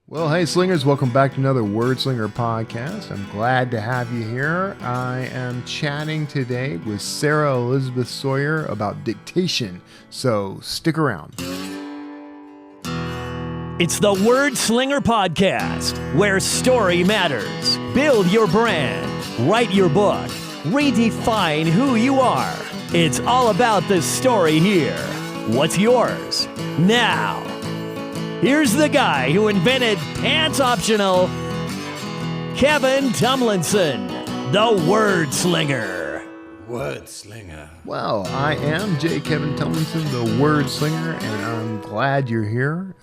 Well, hey, Slingers, welcome back to another Wordslinger podcast. I'm glad to have you here. I am chatting today with Sarah Elisabeth Sawyer about dictation, so stick around. It's the Wordslinger podcast, where story matters. Build your brand, write your book, redefine who you are. It's all about the story here. What's yours? Now. Here's the guy who invented pants optional, Kevin Tumlinson, the Wordslinger. Wordslinger. Well, I am J. Kevin Tumlinson, the Wordslinger, and I'm glad you're here,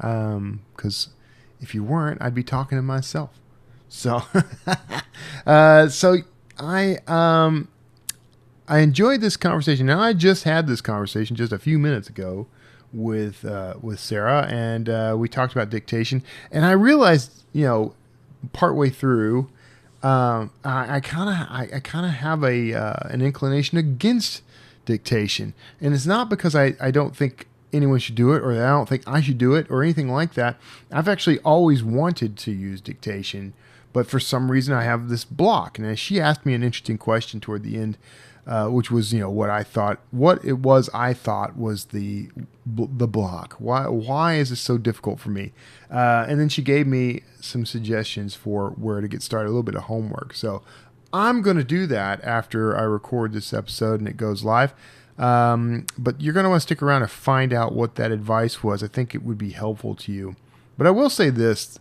because if you weren't, I'd be talking to myself. So, I enjoyed this conversation. Now, I just had this conversation just a few minutes ago with Sarah, and we talked about dictation, and I realized, partway through, I kind of have an inclination against dictation, and it's not because I don't think anyone should do it, or that I don't think I should do it, or anything like that. I've actually always wanted to use dictation, but for some reason I have this block. And she asked me an interesting question toward the end, which was, what I thought was the block. Why is this so difficult for me? And then she gave me some suggestions for where to get started, a little bit of homework. So I'm going to do that after I record this episode and it goes live. But you're going to want to stick around to find out what that advice was. I think it would be helpful to you. But I will say this.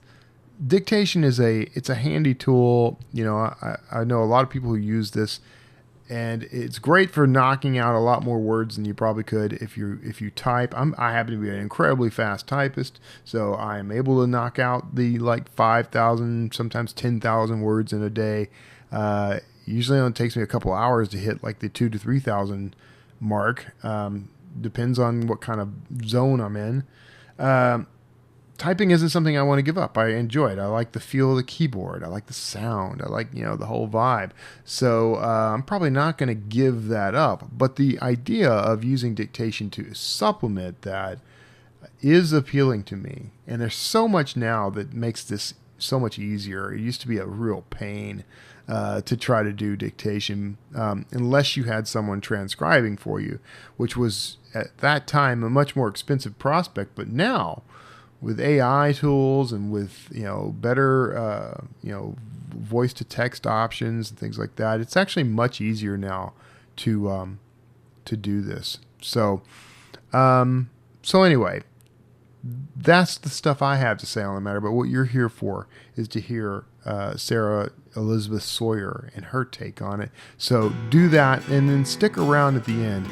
Dictation is it's a handy tool. I know a lot of people who use this, and it's great for knocking out a lot more words than you probably could if you type. I happen to be an incredibly fast typist, so I am able to knock out the 5,000, sometimes 10,000 words in a day. Usually it only takes me a couple hours to hit the 2,000 to 3,000 mark. Depends on what kind of zone I'm in. Typing isn't something I want to give up. I enjoy it. I like the feel of the keyboard. I like the sound. I like, the whole vibe. So I'm probably not going to give that up. But the idea of using dictation to supplement that is appealing to me. And there's so much now that makes this so much easier. It used to be a real pain to try to do dictation unless you had someone transcribing for you, which was at that time a much more expensive prospect. But now, with AI tools and with better voice to text options and things like that, it's actually much easier now to do this. So anyway, that's the stuff I have to say on the matter. But what you're here for is to hear Sarah Elisabeth Sawyer and her take on it. So do that, and then stick around at the end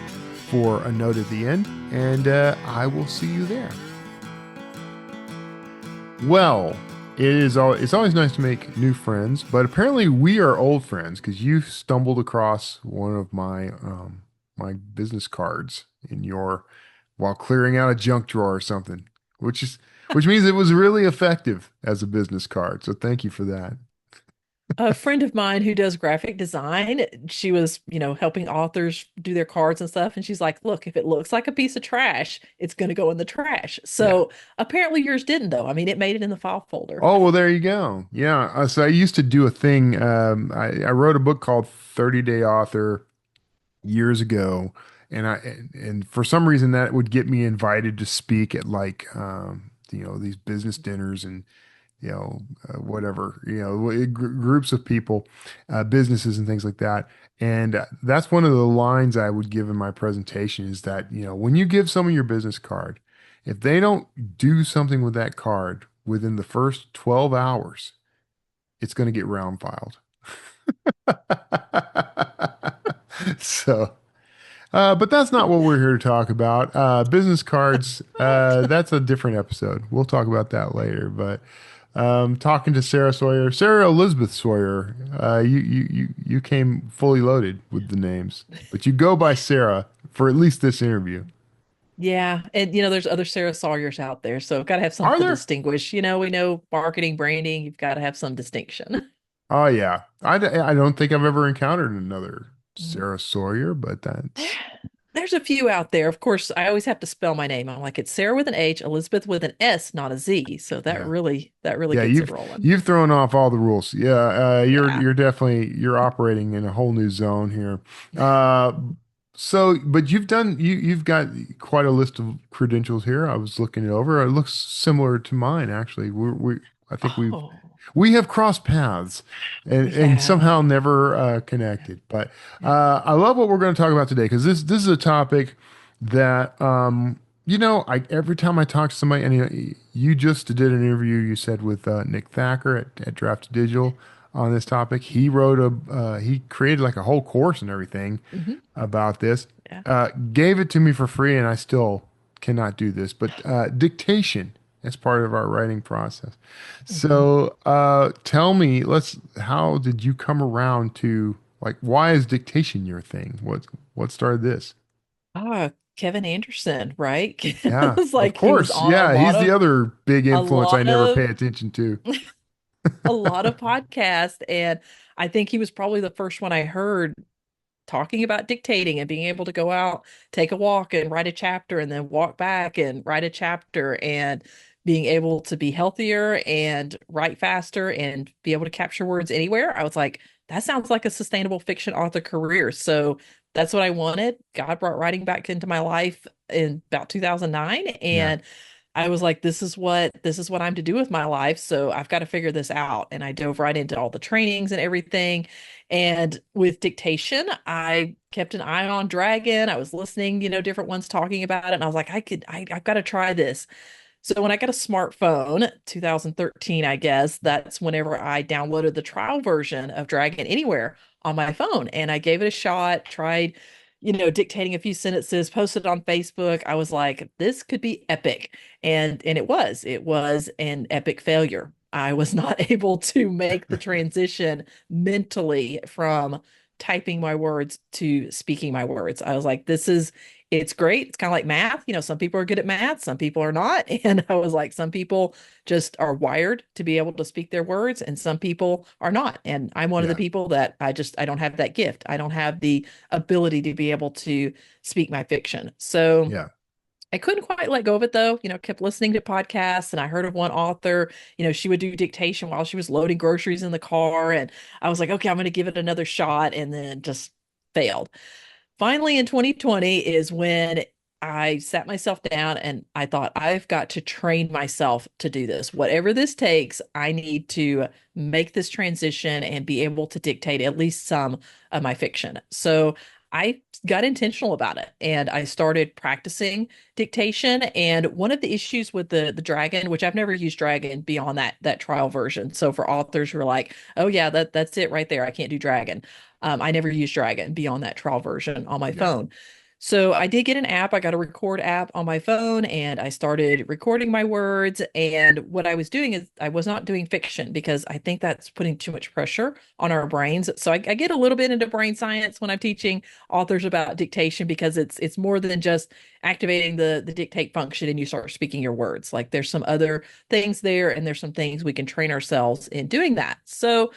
for a note at the end, and I will see you there. Well, it's always nice to make new friends, but apparently we are old friends because you stumbled across one of my my business cards while clearing out a junk drawer or something, which means it was really effective as a business card. So thank you for that. A friend of mine who does graphic design, she was, helping authors do their cards and stuff. And she's like, look, if it looks like a piece of trash, it's going to go in the trash. So apparently yours didn't, though. I mean, it made it in the file folder. Oh, well, there you go. Yeah. So I used to do a thing. I wrote a book called 30-Day Author years ago. And for some reason that would get me invited to speak at these business dinners and whatever, groups of people, businesses and things like that. And that's one of the lines I would give in my presentation is that, when you give someone your business card, if they don't do something with that card within the first 12 hours, it's going to get round filed. So, but that's not what we're here to talk about. Business cards, that's a different episode. We'll talk about that later, but talking to Sarah Elisabeth Sawyer. You came fully loaded with the names, but you go by Sarah for at least this interview. Yeah. And, there's other Sarah Sawyers out there. So got to have Are something to there? distinguish. We know marketing, branding, you've got to have some distinction. Oh yeah, I don't think I've ever encountered another Sarah Sawyer, but that's There's a few out there. Of course, I always have to spell my name. I'm like, it's Sarah with an H, Elizabeth with an S, not a Z. So Yeah. that really Yeah, gets it rolling. you've thrown off all the rules. Yeah, Yeah. you're definitely you're operating in a whole new zone here. So, but you've got quite a list of credentials here. I was looking it over. It looks similar to mine actually. We I think Oh, we have crossed paths we and have. somehow never connected. But I love what we're going to talk about today because this is a topic that I every time I talk to somebody, and you just did an interview you said with Nick Thacker at Draft Digital on this topic. He wrote he created like a whole course and everything Hmm. about this. Yeah. Gave it to me for free, and I still cannot do this. But dictation as part of our writing process. Hmm. So tell me, how did you come around to like why is dictation your thing? What started this? Kevin Anderson, right? Yeah, It's of like he was course. on Yeah, he's the other big a influence I lot never of pay attention to. a lot of podcasts, and I think he was probably the first one I heard talking about dictating and being able to go out, take a walk and write a chapter and then walk back and write a chapter and being able to be healthier and write faster and be able to capture words anywhere. I was like, that sounds like a sustainable fiction author career. So that's what I wanted. God brought writing back into my life in about 2009, Yeah, and I was like, this is what I'm to do with my life. So I've got to figure this out. And I dove right into all the trainings and everything. And with dictation, I kept an eye on Dragon. I was listening, different ones talking about it. And I was like, I've got to try this. So when I got a smartphone, 2013, I guess, that's whenever I downloaded the trial version of Dragon Anywhere on my phone. And I gave it a shot, tried, dictating a few sentences, posted on Facebook. I was like, this could be epic. And it was. It was an epic failure. I was not able to make the transition mentally from typing my words to speaking my words. I was like, it's great. It's kind of like math. Some people are good at math, some people are not. And I was like, some people just are wired to be able to speak their words, and some people are not. And I'm one of the yeah, people that I don't have that gift. I don't have the ability to be able to speak my fiction. So yeah. I couldn't quite let go of it though. Kept listening to podcasts, and I heard of one author, she would do dictation while she was loading groceries in the car. And I was like, okay, I'm going to give it another shot, and then just failed. Finally, in 2020 is when I sat myself down and I thought, I've got to train myself to do this. Whatever this takes, I need to make this transition and be able to dictate at least some of my fiction. So I got intentional about it and I started practicing dictation. And one of the issues with the Dragon, which I've never used Dragon beyond that trial version. So for authors who are like, oh yeah, that's it right there. I can't do Dragon. I never used Dragon beyond that trial version on my Yeah. phone. So I did get an app. I got a record app on my phone and I started recording my words. And what I was doing is I was not doing fiction because I think that's putting too much pressure on our brains. So I get a little bit into brain science when I'm teaching authors about dictation because it's more than just activating the dictate function and you start speaking your words. Like there's some other things there and there's some things we can train ourselves in doing that. So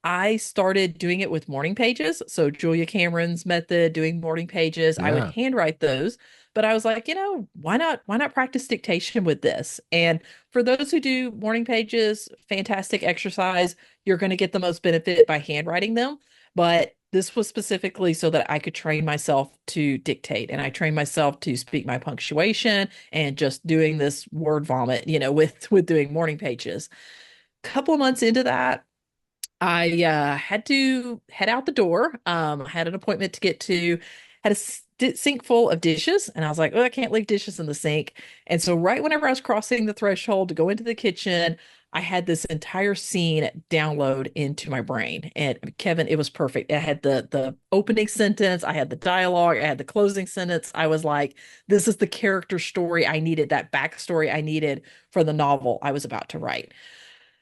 I started doing it with morning pages. So Julia Cameron's method, doing morning pages, I would Yeah. handwrite those. But I was like, why not practice dictation with this? And for those who do morning pages, fantastic exercise. You're going to get the most benefit by handwriting them. But this was specifically so that I could train myself to dictate and I trained myself to speak my punctuation and just doing this word vomit, with doing morning pages. Couple of months into that, I had to head out the door. I had an appointment to get to, had a sink full of dishes, and I was like, oh, I can't leave dishes in the sink. And so, right whenever I was crossing the threshold to go into the kitchen, I had this entire scene download into my brain. And Kevin, it was perfect. I had the opening sentence, I had the dialogue, I had the closing sentence. I was like, this is the character story I needed, that backstory I needed for the novel I was about to write.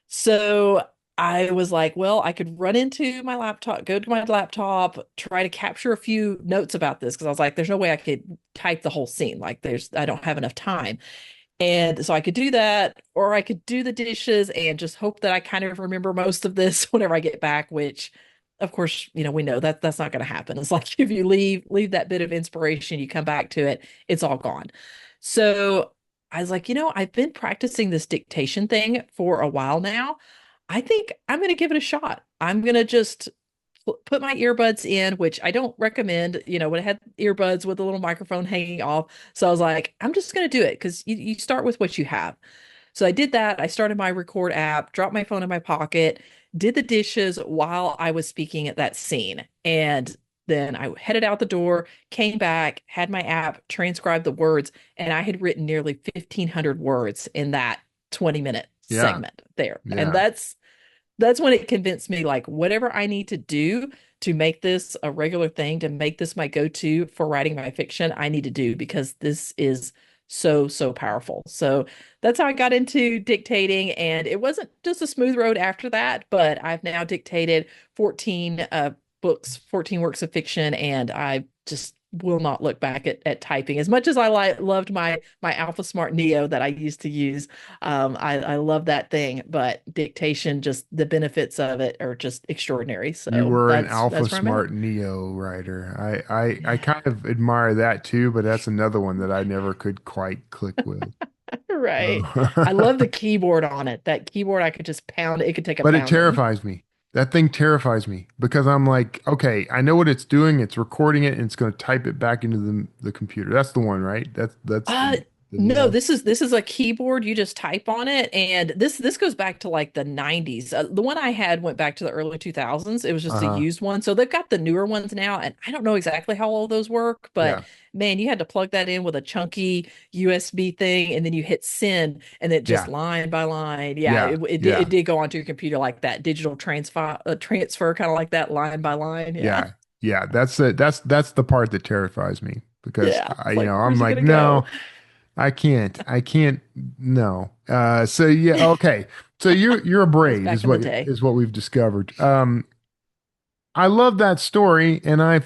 So I was like, well, I could run into my laptop, go to my laptop, try to capture a few notes about this because I was like, there's no way I could type the whole scene. Like I don't have enough time. And so I could do that, or I could do the dishes and just hope that I kind of remember most of this whenever I get back, which of course, we know that that's not going to happen. It's like if you leave that bit of inspiration, you come back to it, it's all gone. So I was like, I've been practicing this dictation thing for a while now. I think I'm going to give it a shot. I'm going to just put my earbuds in, which I don't recommend, when I had earbuds with a little microphone hanging off. So I was like, I'm just going to do it because you start with what you have. So I did that. I started my record app, dropped my phone in my pocket, did the dishes while I was speaking at that scene. And then I headed out the door, came back, had my app transcribe the words, and I had written nearly 1,500 words in that 20-minute Yeah. segment there. And Yeah. that's when it convinced me, like, whatever I need to do to make this a regular thing, to make this my go-to for writing my fiction, I need to do, because this is so, so powerful. So that's how I got into dictating. And it wasn't just a smooth road after that, but I've now dictated 14 books, 14 works of fiction, and I just will not look back at typing. As much as I loved my Alpha Smart Neo that I used to use, I love that thing, but dictation, just the benefits of it are just extraordinary. You So were an Alpha that's where I'm at. Smart Neo writer. I kind of admire that too, but that's another one that I never could quite click with. Right. I Oh. love the keyboard on it. That keyboard, I could just pound it. It could take a But it pounding. terrifies me. That thing terrifies me because I'm like, okay, I know what it's doing. It's recording it and it's going to type it back into the computer. That's the one, right? That's Uh the no, Neo. this is a keyboard. You just type on it, and this goes back to like the 90s. The one I had went back to the early 2000s. It was just a Uh-huh. used one. So they've got the newer ones now, and I don't know exactly how all those work, but Yeah. man, you had to plug that in with a chunky USB thing, and then you hit send, and it just Yeah. line by line. Yeah, Yeah. it Yeah. did go onto your computer like that, digital transfer kind of like that, line by line. Yeah. Yeah. Yeah. That's the part that terrifies me because Yeah. I, It's like, I'm where's it like, gonna go? no, I can't. I can't. No. So yeah, okay. So you're a That was brave back in the day. is what we've discovered. I love that story, and I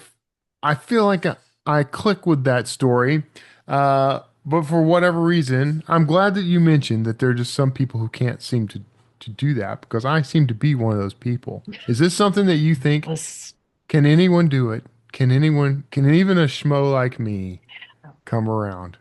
feel like I click with that story. But for whatever reason, I'm glad that you mentioned that there are just some people who can't seem to do that because I seem to be one of those people. Is this something that you think Was can anyone do it? Can even a schmo like me come around?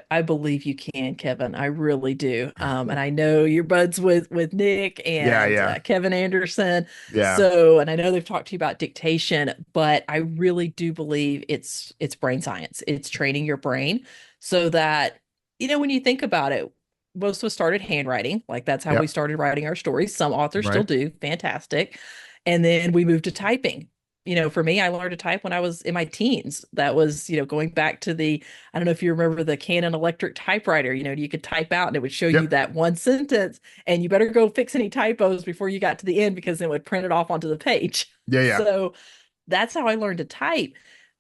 I believe you can, Kevin. I really do. And I know you're buds with Nick Yeah, and yeah, Kevin Anderson. yeah, So, and I know they've talked to you about dictation, but I really do believe it's brain science. It's training your brain so that, when you think about it, most of us started handwriting. Like that's how we yep, started writing our stories. Some authors still right, do. Fantastic. And then we moved to typing. For me, I learned to type when I was in my teens. That was, going back to I don't know if you remember the Canon electric typewriter. You could type out and it would show you yep, that one sentence, and you better go fix any typos before you got to the end because it would print it off onto the page. yeah, yeah, So that's how I learned to type.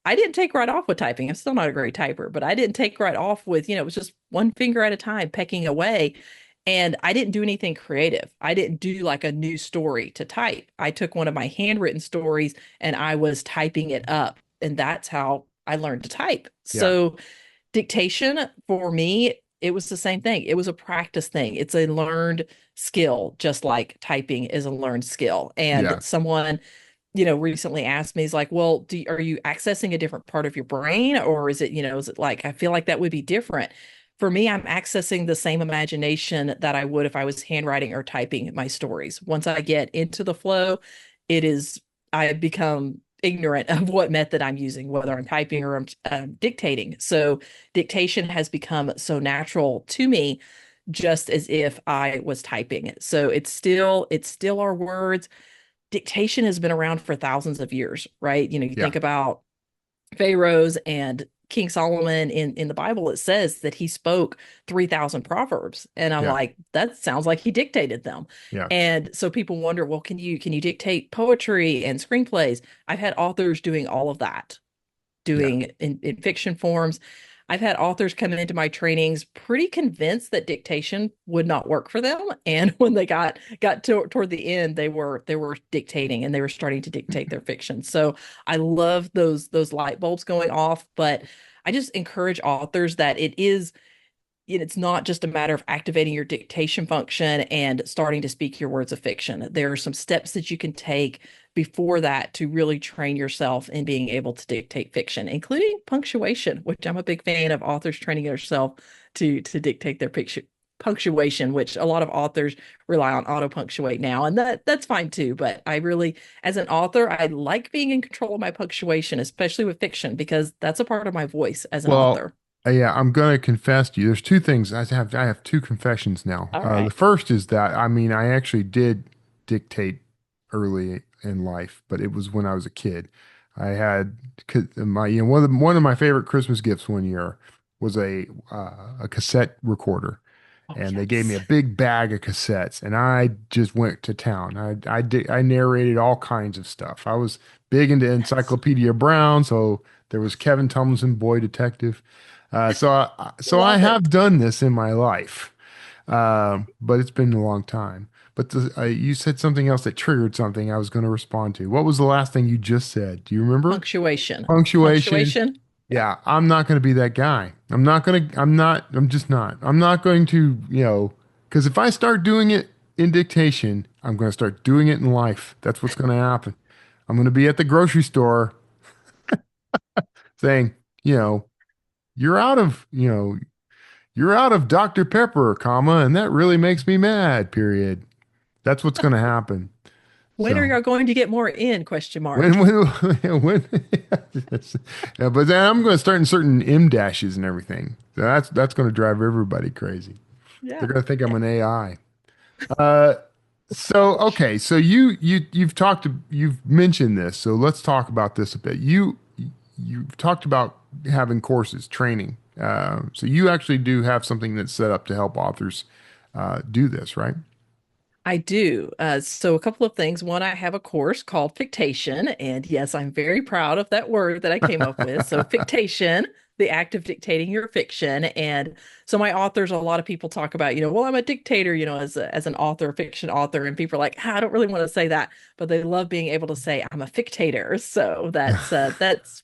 I didn't take right off with typing. I'm still not a great typer, but I didn't take right off with, it was just one finger at a time pecking away. And I didn't do anything creative. I didn't do like a new story to type. I took one of my handwritten stories and I was typing it up. And that's how I learned to type. yeah, So dictation for me, it was the same thing. It was a practice thing. It's a learned skill, just like typing is a learned skill. And yeah, someone, recently asked me, he's like, well, are you accessing a different part of your brain? Or is it like, I feel like that would be different. For me, I'm accessing the same imagination that I would if I was handwriting or typing my stories. Once I get into the flow, I become ignorant of what method I'm using, whether I'm typing or I'm dictating. So dictation has become so natural to me, just as if I was typing it. So it's still our words. Dictation has been around for thousands of years, right? You yeah, think about Pharaohs and King Solomon in the Bible, it says that he spoke 3,000 proverbs. And I'm yeah, like, that sounds like he dictated them. yeah, And so people wonder, well, can you dictate poetry and screenplays? I've had authors doing all of that, yeah, doing in fiction forms. I've had authors come into my trainings pretty convinced that dictation would not work for them, and when they got toward the end, they were dictating and they were starting to dictate their fiction. So I love those light bulbs going off, but I just encourage authors that it is it's not just a matter of activating your dictation function and starting to speak your words of fiction. There are some steps that you can take before that to really train yourself in being able to dictate fiction, including punctuation, which I'm a big fan of authors training themselves to dictate their picture punctuation, which a lot of authors rely on auto punctuate now, and that's fine too. But I really, as an author, I like being in control of my punctuation, especially with fiction, because that's a part of my voice as an Well, author. yeah, I'm gonna confess to you. There's two things. I have two confessions now. All The right. first is that I mean I actually did dictate early in life, but it was when I was a kid. I had my one of my favorite Christmas gifts one year was a cassette recorder, Oh, and they gave me yes. a big bag of cassettes, and I just went to town. I narrated all kinds of stuff. I was big into Yes. Encyclopedia Brown, so there was Kevin Tumlinson, Boy Detective. So I Love have it. done this in my life, but it's been a long time. But you said something else that triggered something I was going to respond to. What was the last thing you just said? Do you remember? Punctuation. Punctuation. Punctuation. Yeah. Yeah, I'm not going to be that guy. I'm just not. I'm not going to, because if I start doing it in dictation, I'm going to start doing it in life. That's what's going to happen. I'm going to be at the grocery store saying, you know, you're out of, you're out of Dr. Pepper, comma, and that really makes me mad, period. That's what's going to happen. When are So you going to get more in? Question when, mark. when, yeah, but then I'm going to start inserting M dashes and everything. So that's going to drive everybody crazy. They're Yeah. going to think I'm Yeah. an AI. Uh, so okay, so you've mentioned this. So let's talk about this a bit. You've talked about having courses, training. So you actually do have something that's set up to help authors do this, right? I do. So a couple of things. One, I have a course called Fictation, and yes, I'm very proud of that word that I came up with. So Fictation, the act of dictating your fiction. And so my authors, a lot of people talk about, well, I'm a dictator, as an author, fiction author, and people are like, I don't really want to say that, but they love being able to say I'm a fictator. So that's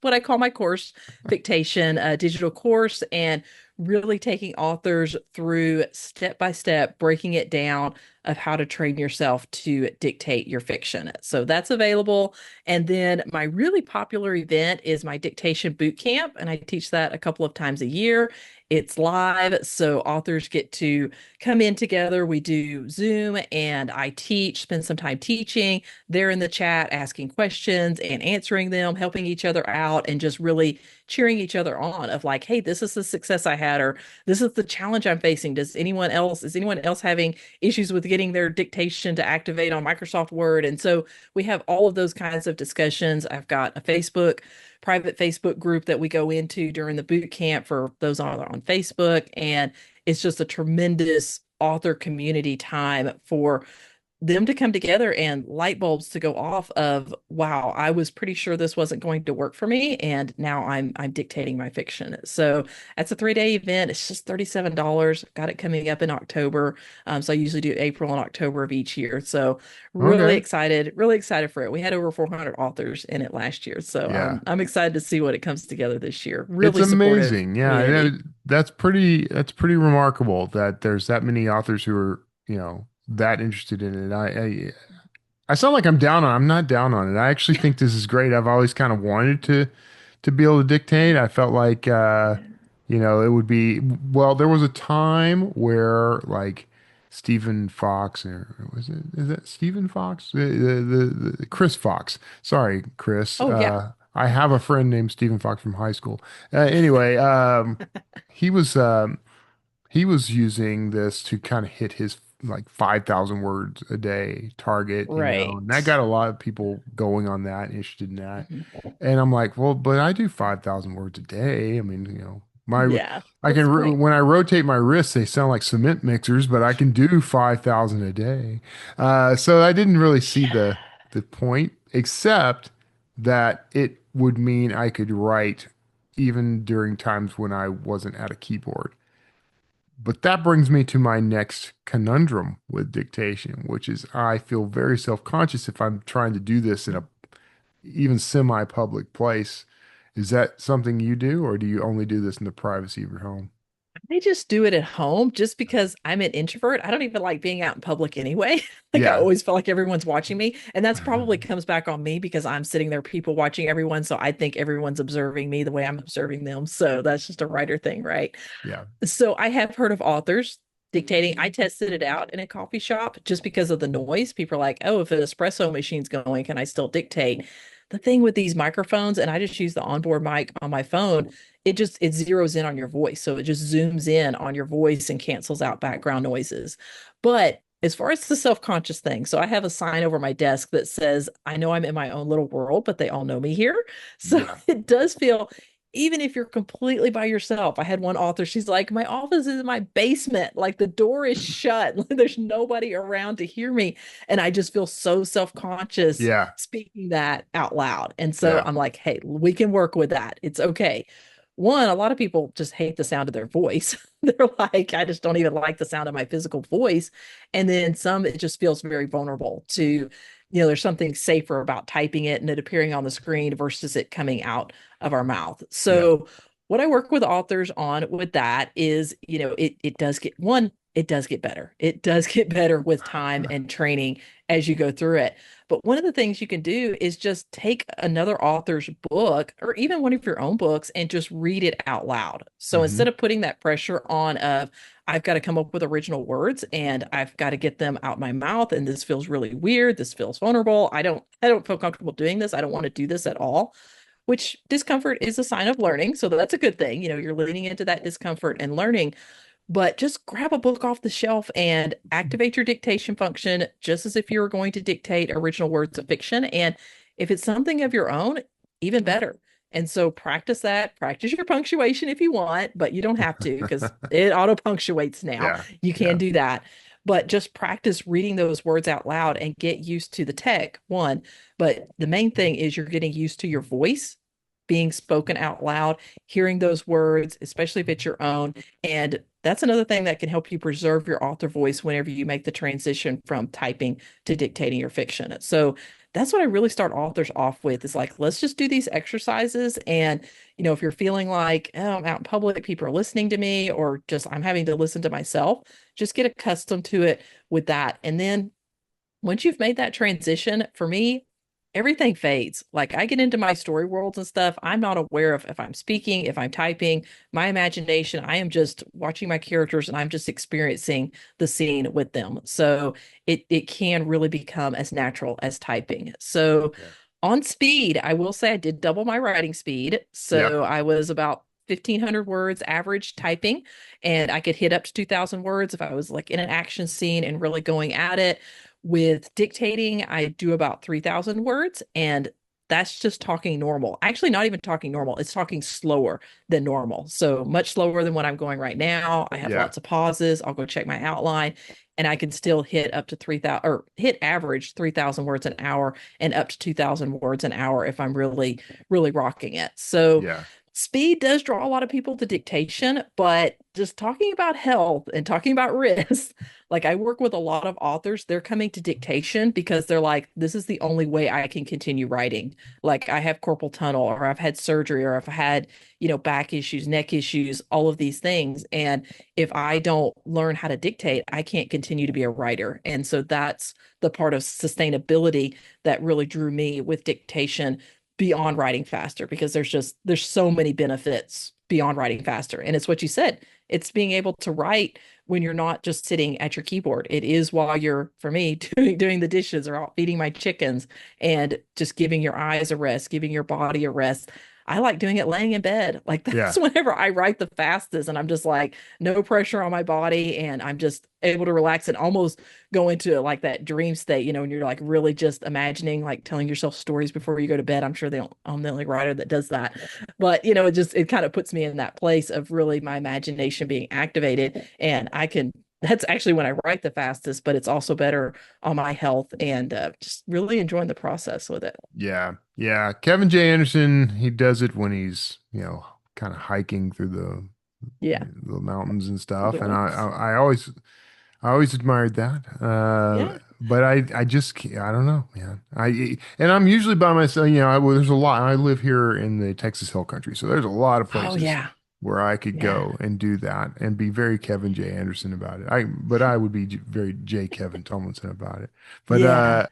what I call my course, Fictation, a digital course, and really taking authors through step by step, breaking it down of how to train yourself to dictate your fiction. So that's available. And then my really popular event is my dictation boot camp, and I teach that a couple of times a year. It's live, so authors get to come in together. We do Zoom, and I teach, spend some time teaching. They're in the chat asking questions and answering them, helping each other out, and just really cheering each other on of like, hey, this is the success I had, or this is the challenge I'm facing. Is anyone else having issues with getting their dictation to activate on Microsoft Word? And so we have all of those kinds of discussions. I've got a private Facebook group that we go into during the boot camp for those on Facebook. And it's just a tremendous author community time for them to come together and light bulbs to go off of, wow, I was pretty sure this wasn't going to work for me, and now I'm dictating my fiction. So that's a 3-day event. It's just $37. Got it coming up in October. So I usually do April and October of each year. So Okay. really excited for it. We had over 400 authors in it last year. So Yeah. I'm excited to see what it comes together this year. It's Really supportive amazing. Yeah. community. That's pretty remarkable that there's that many authors who are, that interested in it. I sound like I'm not down on it. I actually think this is great. I've always kind of wanted to be able to dictate. I felt like it would be well, there was a time where like Stephen Fox or is that Stephen Fox? The Chris Fox. Sorry, Chris. Oh yeah. I have a friend named Stephen Fox from high school. Anyway, he was um, he was using this to kind of hit his like 5,000 words a day target, and that Right. got a lot of people going on that, interested in that. Mhm. And I'm like, well, but I do 5,000 words a day. I mean, Yeah, I that's great. when I rotate my wrists, they sound like cement mixers, but I can do 5,000 a day. So I didn't really see the point, except that it would mean I could write even during times when I wasn't at a keyboard. But that brings me to my next conundrum with dictation, which is I feel very self-conscious if I'm trying to do this in a even semi-public place. Is that something you do, or do you only do this in the privacy of your home? I just do it at home just because I'm an introvert. I don't even like being out in public anyway. Like I Yeah. always feel like everyone's watching me. And that's probably comes back on me because I'm sitting there, people watching everyone. So I think everyone's observing me the way I'm observing them. So that's just a writer thing, right? Yeah. So I have heard of authors dictating. I tested it out in a coffee shop just because of the noise. People are like, oh, if an espresso machine's going, can I still dictate? The thing with these microphones, and I just use the onboard mic on my phone, it zeroes in on your voice. So it just zooms in on your voice and cancels out background noises. But as far as the self-conscious thing, so I have a sign over my desk that says, I know I'm in my own little world, but they all know me here. So Yeah. it does feel, even if you're completely by yourself. I had one author, she's like, my office is in my basement. Like the door is shut. There's nobody around to hear me. And I just feel so self-conscious Yeah. speaking that out loud. And so Yeah. I'm like, hey, we can work with that. It's okay. One, a lot of people just hate the sound of their voice. They're like, I just don't even like the sound of my physical voice. And then some, it just feels very vulnerable to, there's something safer about typing it and it appearing on the screen versus it coming out of our mouth. Yeah. So what I work with authors on with that is, it does get one, it does get better. It does get better with time and training as you go through it. But one of the things you can do is just take another author's book or even one of your own books and just read it out loud. So Hmm. instead of putting that pressure on of I've got to come up with original words and I've got to get them out my mouth and this feels really weird, this feels vulnerable. I don't feel comfortable doing this. I don't want to do this at all. Which discomfort is a sign of learning. So that's a good thing. You're leaning into that discomfort and learning, but just grab a book off the shelf and activate your dictation function just as if you were going to dictate original words of fiction. And if it's something of your own, even better. And so practice that, practice your punctuation if you want, but you don't have to because it auto punctuates now. Yeah. You can Yeah. do that. But just practice reading those words out loud and get used to the tech, one. But the main thing is you're getting used to your voice being spoken out loud, hearing those words, especially if it's your own. And that's another thing that can help you preserve your author voice whenever you make the transition from typing to dictating your fiction. So that's what I really start authors off with is like, let's just do these exercises. And, if you're feeling like, oh, I'm out in public, people are listening to me, or just I'm having to listen to myself, just get accustomed to it with that. And then once you've made that transition, for me, everything fades. Like I get into my story worlds and stuff. I'm not aware of if I'm speaking, if I'm typing, my imagination. I am just watching my characters and I'm just experiencing the scene with them. So it can really become as natural as typing. So Yeah. on speed, I will say I did double my writing speed. Yeah. So I was about 1,500 words average typing, and I could hit up to 2,000 words if I was like in an action scene and really going at it. With dictating, I do about 3,000 words, and that's just talking normal. Actually, not even talking normal, it's talking slower than normal. So much slower than what I'm going right now. I have Yeah. lots of pauses. I'll go check my outline, and I can still hit up to 3,000 or hit average 3,000 words an hour and up to 2,000 words an hour if I'm really, really rocking it. So Yeah. speed does draw a lot of people to dictation, but just talking about health and talking about risk, like I work with a lot of authors, they're coming to dictation because they're like, this is the only way I can continue writing. Like I have carpal tunnel, or I've had surgery, or I've had, back issues, neck issues, all of these things. And if I don't learn how to dictate, I can't continue to be a writer. And so that's the part of sustainability that really drew me with dictation beyond writing faster, because there's so many benefits beyond writing faster. And it's what you said, it's being able to write when you're not just sitting at your keyboard. It is while you're, for me, doing the dishes or out feeding my chickens, and just giving your eyes a rest, giving your body a rest. I like doing it laying in bed. Like Yeah. that's whenever I write the fastest, and I'm just like no pressure on my body, and I'm just able to relax and almost go into like that dream state, and you're like really just imagining, like telling yourself stories before you go to bed. I'm sure I'm the only writer that does that, but it kind of puts me in that place of really my imagination being activated, and that's actually when I write the fastest, but it's also better on my health, and just really enjoying the process with it. Yeah. Yeah. Kevin J. Anderson, he does it when he's, kind of hiking through Yeah. the mountains and stuff. And Yes. I always admired that. Yeah. But I just I don't know, man. And I'm usually by myself. There's a lot. I live here in the Texas Hill Country, so there's a lot of Oh places yeah. where I could Yeah. go and do that and be very Kevin J. Anderson about it. But I would be very J. Kevin Tomlinson about it. But Yeah.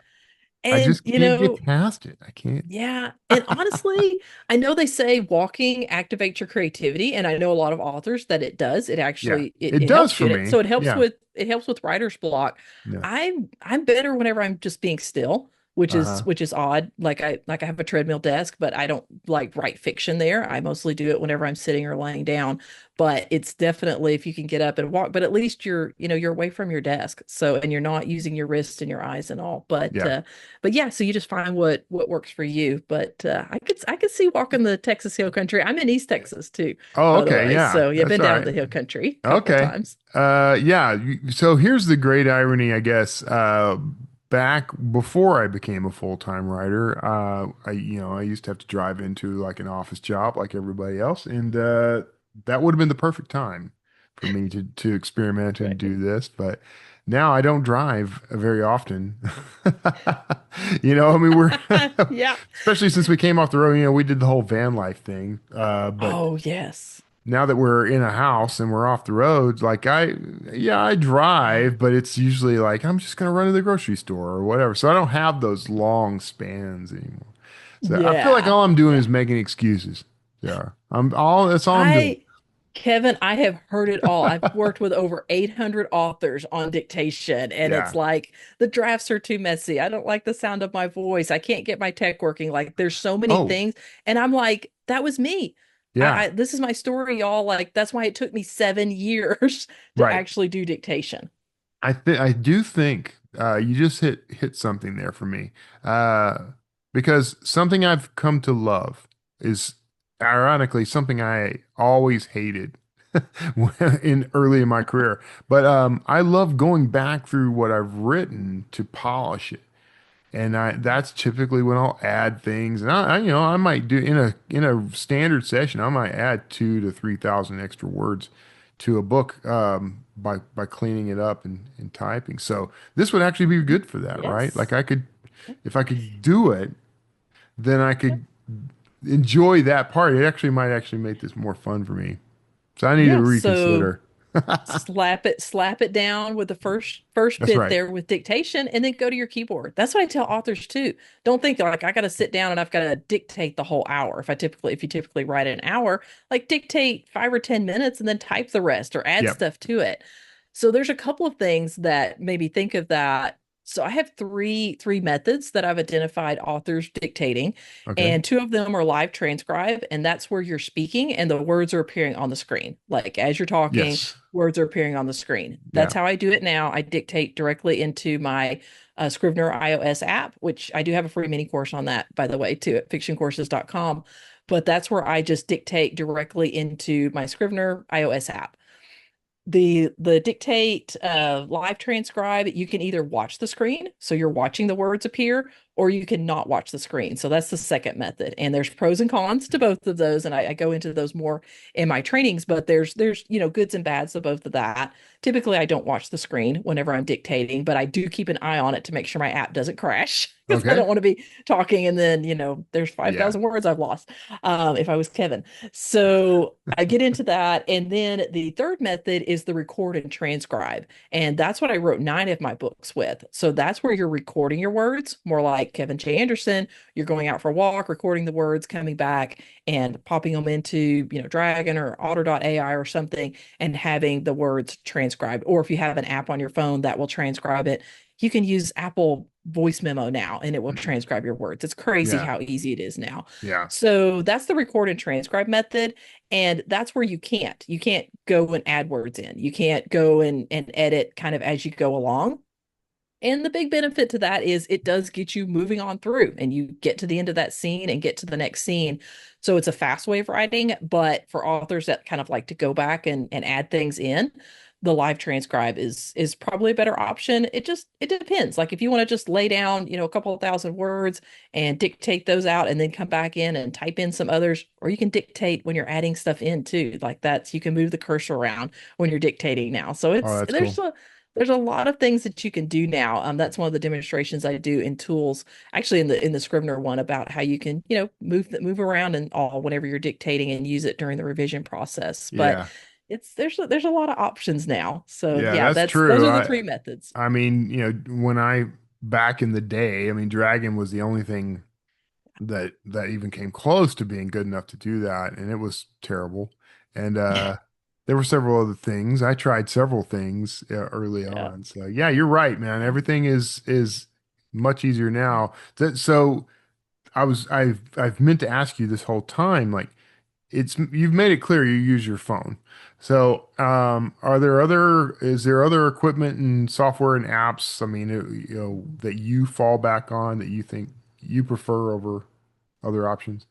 I And just can't get past it. I can't. yeah. And honestly, I know they say walking activates your creativity, and I know a lot of authors that it does. It Yeah, actually it it does helps you for in it. So me. Yeah, it helps with writer's block. yeah. I'm better whenever I'm just being still, Uh-huh. which is odd. Like I have a treadmill desk, but I don't like write fiction there. I mostly do it whenever I'm sitting or laying down. But it's definitely if you can get up and walk, but at least you're away from your desk. So and you're not using your wrists and your eyes and all. Yeah. But yeah, so you just find what works for you. But I could see walking the Texas Hill Country. I'm in East Texas too, Oh, by the okay. way. Yeah, So yeah, that's been all down to right. the Hill Country a couple Okay. times. Yeah. So here's the great irony, I guess. Back before I became a full-time writer, I used to have to drive into like an office job like everybody else, and that would have been the perfect time for me to experiment and Right. do this. But now I don't drive very often. I mean, we're Yeah. especially since we came off the road. We did the whole van life thing. But Oh, yes. now that we're in a house and we're off the road, like yeah, I drive, but it's usually like I'm just gonna run to the grocery store or whatever. So I don't have those long spans anymore. So I feel like Yeah. all I'm doing is Yeah. making excuses. Yeah, that's all I'm doing. I Kevin, I have heard it all. I've worked with over 800 authors on dictation, and it's Yeah. like the drafts are too messy. I don't like the sound of my voice. I can't get my tech working. Like there's so many Oh, things, and I'm like, that was me. yeah. I this is my story, y'all. Like that's why it took me 7 years to Right. actually do dictation. I do think you just hit something there for me. Because something I've come to love is ironically something I always hated in early in my career. But I love going back through what I've written to polish it. And that's typically when I'll add things. And I might do in a standard session, I might add 2 to 3,000 extra words to a book by cleaning it up and typing. So this would actually be good for that, right? Yes. Like if I could do it, then I could enjoy that part. It actually might actually make this more fun for me. So I need to Yeah. So reconsider. slap it down with the first That's bit right. there with dictation and then go to your keyboard. That's what I tell authors too. Don't think like I got to sit down and I've got to dictate the whole hour. If you typically write an hour, like dictate 5 or 10 minutes and then type the rest or add Yep. stuff to it. So there's a couple of things that maybe think of that. So I have three methods that I've identified authors dictating, Okay. and two of them are live transcribe, and that's where you're speaking and the words are appearing on the screen. Like as you're talking, Yes. words are appearing on the screen. Yeah. That's how I do it now. I dictate directly into my Scrivener iOS app, which I do have a free mini course on that, by the way, too, at fictioncourses.com. But that's where I just dictate directly into my Scrivener iOS app. The dictate live transcribe, you can either watch the screen, so you're watching the words appear, or you can not watch the screen. So that's the second method. And there's pros and cons to both of those. And I go into those more in my trainings, but there's goods and bads of both of that. Typically I don't watch the screen whenever I'm dictating, but I do keep an eye on it to make sure my app doesn't crash because I Okay. don't want to be talking and then, there's Yeah. 5,000 words I've lost if I was Kevin. So I get into that. And then the third method is the record and transcribe. And that's what I wrote 9 of my books with. So that's where you're recording your words, more like Kevin J. Anderson. You're going out for a walk, recording the words, coming back and popping them into, Dragon or Otter.ai or something and having the words transcribed. Or if you have an app on your phone that will transcribe it, you can use Apple voice memo now and it will transcribe your words. It's crazy Yeah. how easy it is now. Yeah. So that's the record and transcribe method. And that's where you can't go and add words in. You can't go and edit kind of as you go along. And the big benefit to that is it does get you moving on through and you get to the end of that scene and get to the next scene. So it's a fast way of writing, but for authors that kind of like to go back and add things in, the live transcribe is probably a better option. It depends. Like if you want to just lay down, a couple of thousand words and dictate those out and then come back in and type in some others, or you can dictate when you're adding stuff in too. Like that's you can move the cursor around when you're dictating now. So Oh, it's that's cool. there's a lot of things that you can do now. That's one of the demonstrations I do in tools, actually in the Scrivener one, about how you can, move around and all whenever you're dictating and use it during the revision process. But Yeah. there's a lot of options now. So Yeah, yeah, that's that's those true. are the three methods. I mean, when I back in the day, I mean, Dragon was the only thing that even came close to being good enough to do that, and it was terrible. And there were several other things. I tried several things early Yeah. on. So yeah, you're right, man. Everything is much easier now. So I've meant to ask you this whole time, like you've made it clear you use your phone. So, is there other equipment and software and apps, I mean, that you fall back on that you think you prefer over other options?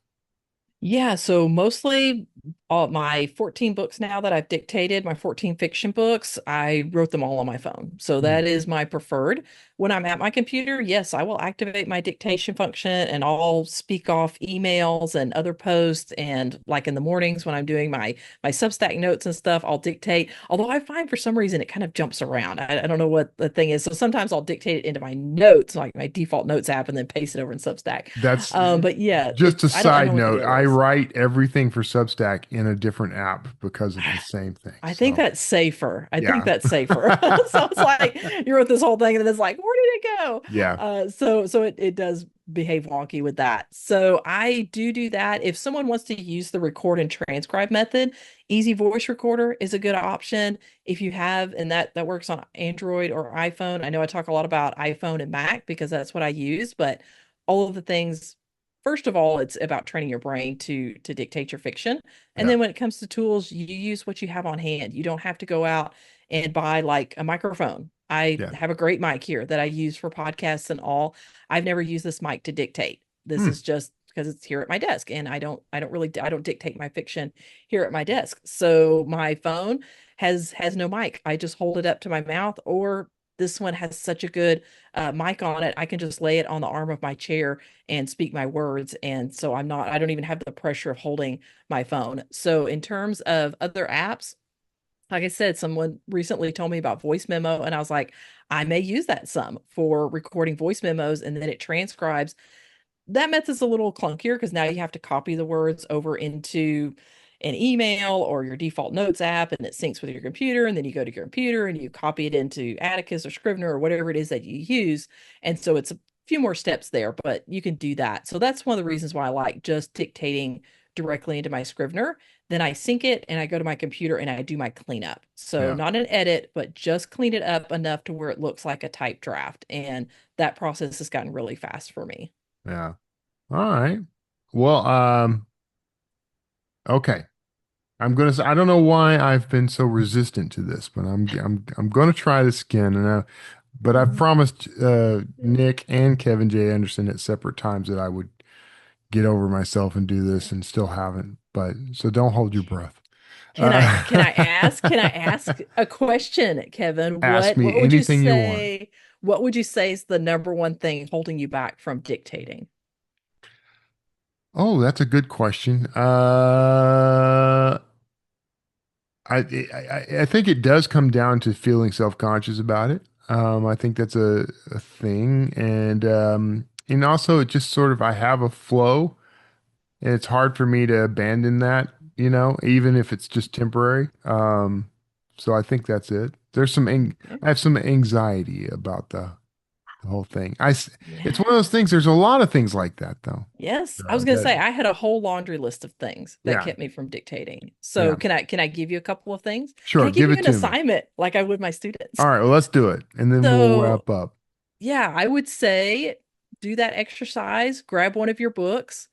Yeah, so mostly all my 14 books now that I've dictated, my 14 fiction books, I wrote them all on my phone. So Hmm. that is my preferred. When I'm at my computer, yes, I will activate my dictation function and I'll speak off emails and other posts. And like in the mornings when I'm doing my Substack notes and stuff, I'll dictate. Although I find for some reason it kind of jumps around. I don't know what the thing is. So sometimes I'll dictate it into my notes, like my default notes app, and then paste it over in Substack. That's But yeah, just a I don't side know what the note. deal I is. write everything for Substack in a different app because of the same thing. I think So, that's safer. I think yeah. that's safer. So it's like you wrote this whole thing and then it's like, where did it go? Yeah. So it does behave wonky with that. So I do that. If someone wants to use the record and transcribe method, Easy Voice Recorder is a good option. If you have, and that works on Android or iPhone. I know I talk a lot about iPhone and Mac because that's what I use, but all of the things, first of all, it's about training your brain to dictate your fiction. And Yeah. then when it comes to tools, you use what you have on hand. You don't have to go out and buy like a microphone. I Yeah. have a great mic here that I use for podcasts and all. I've never used this mic to dictate. This Hmm. is just because it's here at my desk and I don't dictate my fiction here at my desk. So my phone has no mic. I just hold it up to my mouth, or this one has such a good mic on it. I can just lay it on the arm of my chair and speak my words. And so I don't even have the pressure of holding my phone. So in terms of other apps, like I said, someone recently told me about voice memo, and I was like, I may use that some for recording voice memos, and then it transcribes. That method's a little clunkier because now you have to copy the words over into an email or your default notes app, and it syncs with your computer. And then you go to your computer and you copy it into Atticus or Scrivener or whatever it is that you use. And so it's a few more steps there, but you can do that. So that's one of the reasons why I like just dictating directly into my Scrivener. Then I sync it and I go to my computer and I do my cleanup. So Yeah. not an edit, but just clean it up enough to where it looks like a typed draft. And that process has gotten really fast for me. Yeah. All right. Well, okay. I don't know why I've been so resistant to this, but I'm gonna try this again. But I've promised Nick and Kevin J. Anderson at separate times that I would get over myself and do this, and still haven't. But so don't hold your breath. Can I ask a question, Kevin? Ask me What would you anything you want. say? What would you say is the number one thing holding you back from dictating? Oh, that's a good question. I think it does come down to feeling self-conscious about it. I think that's a thing, and also it just sort of I have a flow, and it's hard for me to abandon that, even if it's just temporary. So I think that's it. Okay. I have some anxiety about the whole thing. It's Yeah. one of those things. There's a lot of things like that though. Yes, I was going to That say I had a whole laundry list of things that yeah, kept me from dictating. So yeah. can I give you a couple of things? Can Sure, I give give you it an to me. assignment like I would my students? All right, well, let's do it, and then we'll So wrap up. yeah, I would say do that exercise, grab one of your books,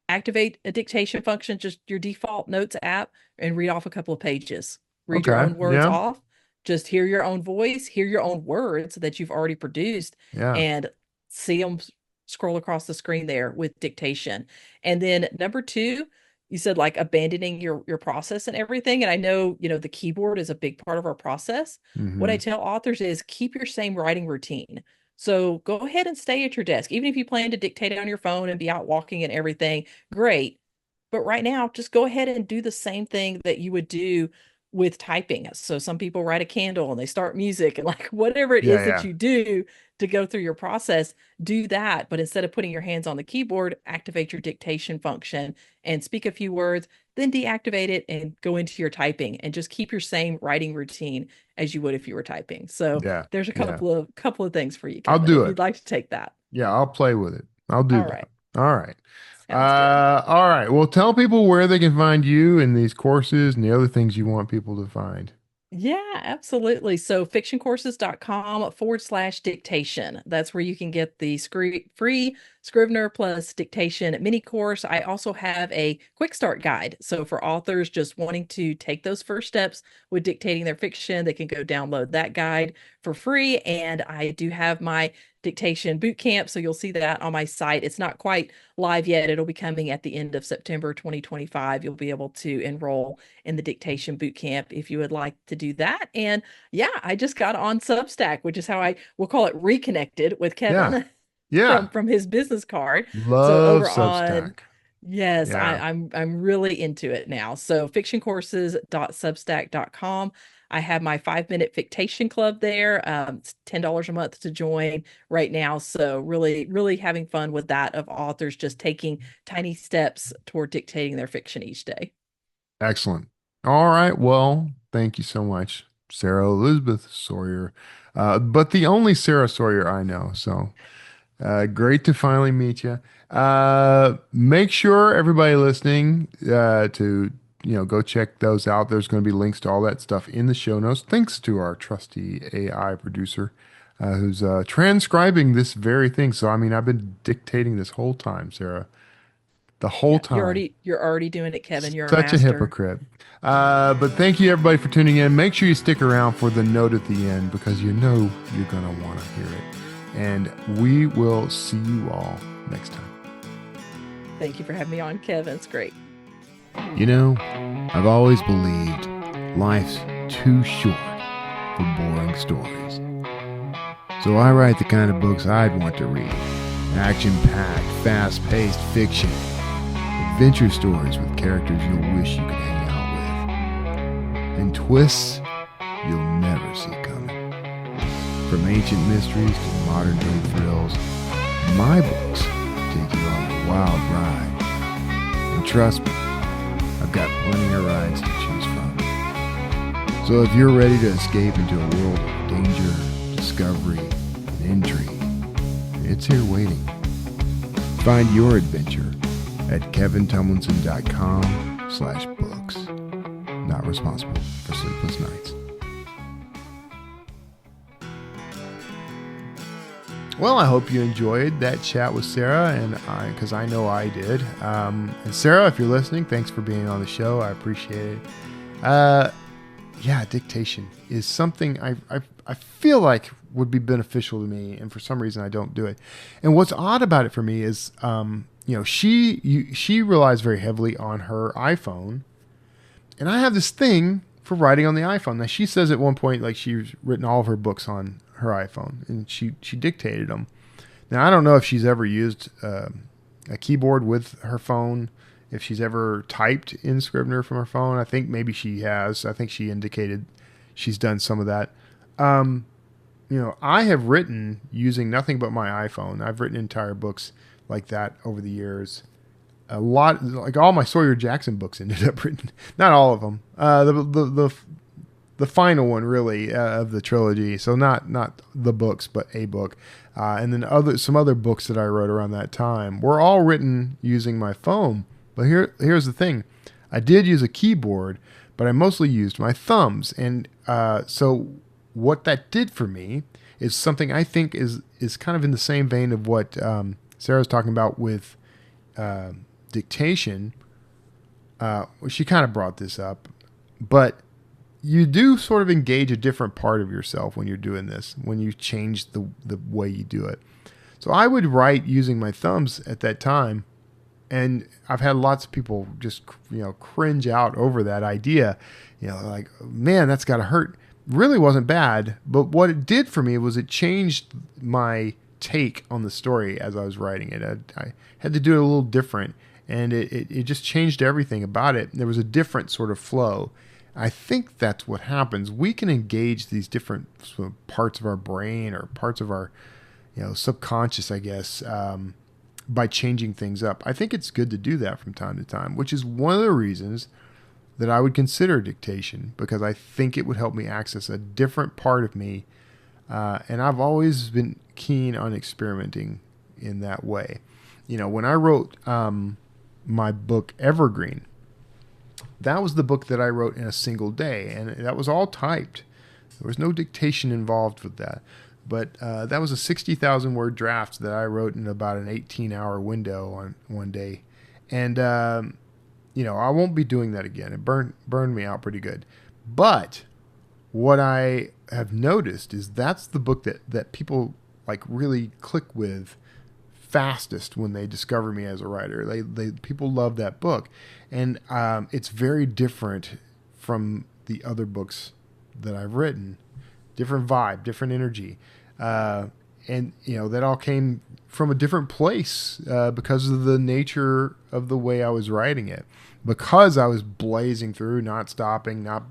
activate a dictation function, just your default notes app, and read off a couple of pages. Read your Okay. own words Yeah. off. Just hear your own voice, hear your own words that you've already produced, Yeah. and see them scroll across the screen there with dictation. And then number two, you said like abandoning your process and everything. And I know, the keyboard is a big part of our process. What I Hmm. tell authors is keep your same writing routine. So go ahead and stay at your desk. Even if you plan to dictate on your phone and be out walking and everything, great. But right now, just go ahead and do the same thing that you would do with typing. So some people write a candle and they start music and like whatever it Yeah, is that yeah. you do to go through your process, do that. But instead of putting your hands on the keyboard, activate your dictation function and speak a few words, then deactivate it and go into your typing and just keep your same writing routine as you would if you were typing. So Yeah. there's a Yeah. couple of things for you, I'll Kevin, do if it. you'd like to take that. Yeah, I'll play with it. I'll do All that. right. All right. Sounds good. All right. Well, tell people where they can find you and these courses and the other things you want people to find. Yeah, absolutely. So fictioncourses.com/dictation. That's where you can get the free Scrivener plus dictation mini course. I also have a quick start guide. So for authors just wanting to take those first steps with dictating their fiction, they can go download that guide for free. And I do have my dictation bootcamp. So you'll see that on my site. It's not quite live yet. It'll be coming at the end of September 2025. You'll be able to enroll in the dictation bootcamp if you would like to do that. And yeah, I just got on Substack, which is how I will call it reconnected with Yeah. Kevin Yeah. from his business card. So Love over on Substack. yes, Yeah. I'm really into it now. So fictioncourses.substack.com. I have my 5 minute fictation club there. It's $10 a month to join right now. So really, really having fun with that of authors just taking tiny steps toward dictating their fiction each day. Excellent. All right. Well, thank you so much, Sarah Elizabeth Sawyer. But the only Sarah Sawyer I know. So great to finally meet you. Make sure everybody listening to go check those out. There's going to be links to all that stuff in the show notes. Thanks to our trusty AI producer who's transcribing this very thing. So I mean, I've been dictating this whole time, Sarah, the whole Yeah, time. you're already doing it, Kevin. You're a Such a master. hypocrite. But thank you everybody for tuning in. Make sure you stick around for the note at the end because you know you're going to want to hear it. And we will see you all next time. Thank you for having me on, Kevin. It's great. You know, I've always believed life's too short for boring stories. So I write the kind of books I'd want to read. Action-packed, fast-paced fiction. Adventure stories with characters you'll wish you could hang out with. And twists you'll never see coming. From ancient mysteries to modern-day thrills, my books take you on a wild ride. And trust me, I've got plenty of rides to choose from. So if you're ready to escape into a world of danger, discovery, and intrigue, it's here waiting. Find your adventure at kevintumlinson.com/books. Not responsible for sleepless nights. Well, I hope you enjoyed that chat with Sarah, because I know I did. And Sarah, if you're listening, thanks for being on the show. I appreciate it. Yeah, dictation is something I feel like would be beneficial to me, and for some reason I don't do it. And what's odd about it for me is, she relies very heavily on her iPhone, and I have this thing for writing on the iPhone. Now she says at one point like she's written all of her books on her iPhone, and she dictated them. Now I don't know if she's ever used a keyboard with her phone, if she's ever typed in Scrivener from her phone. I think maybe she has. I think she indicated she's done some of that. I have written using nothing but my iPhone. I've written entire books like that over the years. A lot, like all my Sawyer Jackson books ended up written. Not all of them. The final one really of the trilogy. So not the books, but a book. And then some other books that I wrote around that time were all written using my phone. But here's the thing. I did use a keyboard, but I mostly used my thumbs. And so what that did for me is something I think is kind of in the same vein of what Sarah's talking about with dictation. She kind of brought this up, but you do sort of engage a different part of yourself when you're doing this, when you change the way you do it. So I would write using my thumbs at that time, and I've had lots of people just cringe out over that idea. Like, man, that's got to hurt. Really wasn't bad, but what it did for me was it changed my take on the story as I was writing it. I had to do it a little different, and it just changed everything about it. There was a different sort of flow. I think that's what happens. We can engage these different sort of parts of our brain or parts of our, subconscious, I guess, by changing things up. I think it's good to do that from time to time, which is one of the reasons that I would consider dictation, because I think it would help me access a different part of me. And I've always been keen on experimenting in that way. When I wrote my book Evergreen, that was the book that I wrote in a single day, and that was all typed. There was no dictation involved with that. But that was a 60,000 word draft that I wrote in about an 18-hour window on one day. And, I won't be doing that again. It burned me out pretty good. But what I have noticed is that's the book that people like really click with fastest when they discover me as a writer. People love that book. And it's very different from the other books that I've written. Different vibe, different energy. And that all came from a different place because of the nature of the way I was writing it. Because I was blazing through, not stopping, not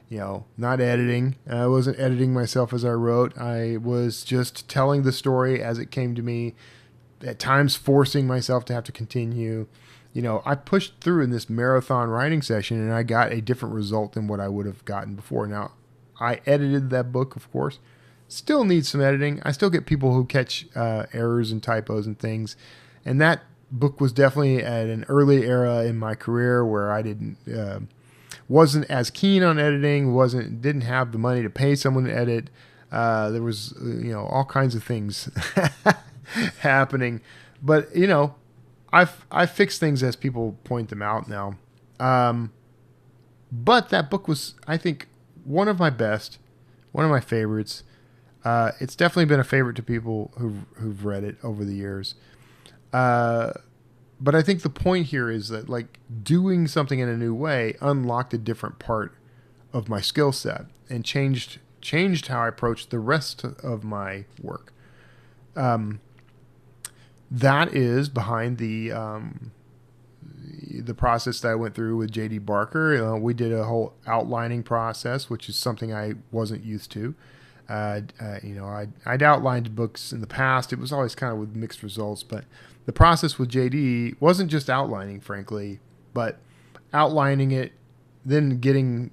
editing. I wasn't editing myself as I wrote. I was just telling the story as it came to me, at times forcing myself to have to continue. I pushed through in this marathon writing session and I got a different result than what I would have gotten before. Now, I edited that book, of course. Still needs some editing. I still get people who catch errors and typos and things. And that book was definitely at an early era in my career where I wasn't as keen on editing, didn't have the money to pay someone to edit. There was, all kinds of things happening. But, I fix things as people point them out now. But that book was, I think, one of my best, one of my favorites. It's definitely been a favorite to people who've read it over the years. But I think the point here is that like doing something in a new way unlocked a different part of my skill set and changed how I approached the rest of my work. That is behind the process that I went through with J.D. Barker. We did a whole outlining process, which is something I wasn't used to. I'd outlined books in the past. It was always kind of with mixed results, but the process with JD wasn't just outlining, frankly, but outlining it, then getting,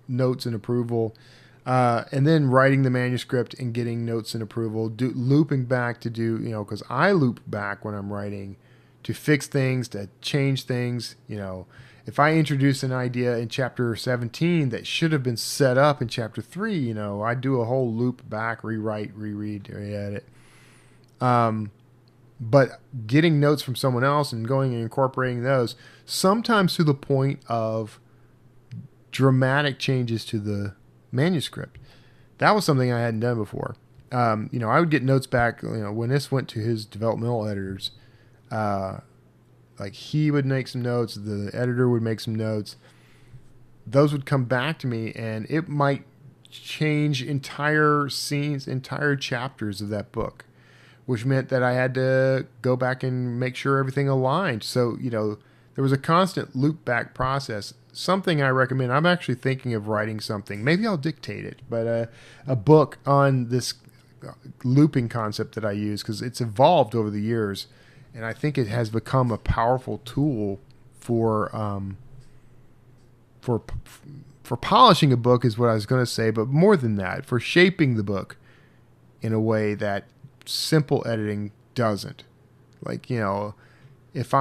notes and approval, and then writing the manuscript and getting notes and approval, looping back to do, because I loop back when I'm writing to fix things, to change things, If I introduce an idea in chapter 17 that should have been set up in chapter 3, I do a whole loop back, rewrite, reread, re-edit. But getting notes from someone else and going and incorporating those, sometimes to the point of dramatic changes to the manuscript. That was something I hadn't done before. I would get notes back, when this went to his developmental editors, like he would make some notes, the editor would make some notes. Those would come back to me and it might change entire scenes, entire chapters of that book, which meant that I had to go back and make sure everything aligned. So, there was a constant loop back process. Something I recommend, I'm actually thinking of writing something. Maybe I'll dictate it, but a book on this looping concept that I use, because it's evolved over the years. And I think it has become a powerful tool for polishing a book is what I was going to say, but more than that, for shaping the book in a way that simple editing doesn't. Like, if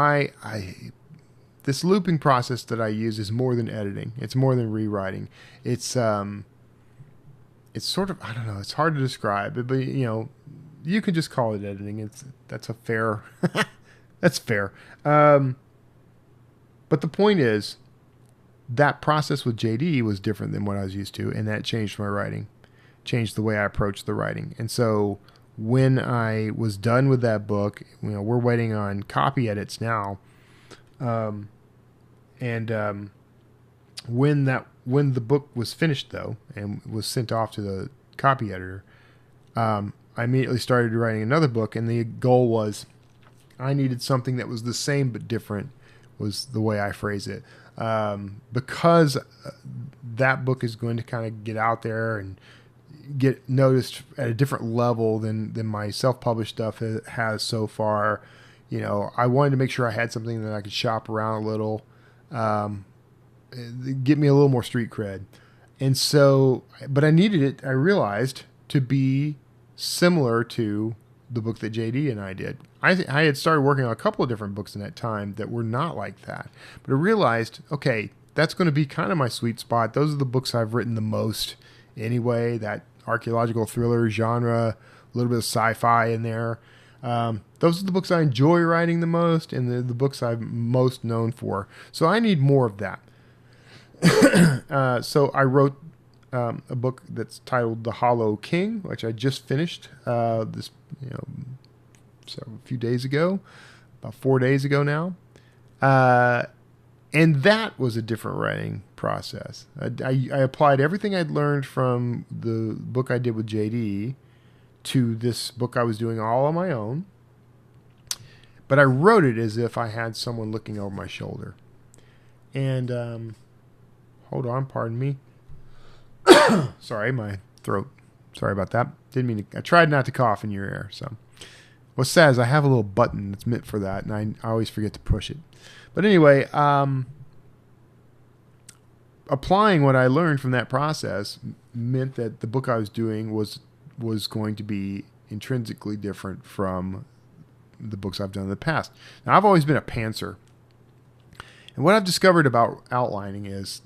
this looping process that I use is more than editing. It's more than rewriting. It's sort of, I don't know, it's hard to describe, but you can just call it editing. That's fair. But the point is, that process with JD was different than what I was used to, and that changed my writing, changed the way I approached the writing. And so when I was done with that book, we're waiting on copy edits now. When the book was finished though, and was sent off to the copy editor, I immediately started writing another book, and the goal was I needed something that was the same but different was the way I phrase it. Because that book is going to kind of get out there and get noticed at a different level than my self-published stuff has so far. You know, I wanted to make sure I had something that I could shop around a little, get me a little more street cred. And so, but I needed it, I realized, to be similar to the book that JD and I did. I had started working on a couple of different books in that time that were not like that. But I realized, okay, that's going to be kind of my sweet spot. Those are the books I've written the most anyway, that archaeological thriller genre, a little bit of sci-fi in there. Those are the books I enjoy writing the most, and the books I'm most known for. So I need more of that. So I wrote a book that's titled The Hollow King, which I just finished so a few days ago, about 4 days ago now. And that was a different writing process. I applied everything I'd learned from the book I did with JD to this book I was doing all on my own. But I wrote it as if I had someone looking over my shoulder. And hold on, pardon me. Sorry, my throat. Sorry about that. Didn't mean to. I tried not to cough in your ear. So what's sad is I have a little button that's meant for that, and I always forget to push it. But anyway, applying what I learned from that process meant that the book I was doing was going to be intrinsically different from the books I've done in the past. Now, I've always been a pantser. And what I've discovered about outlining is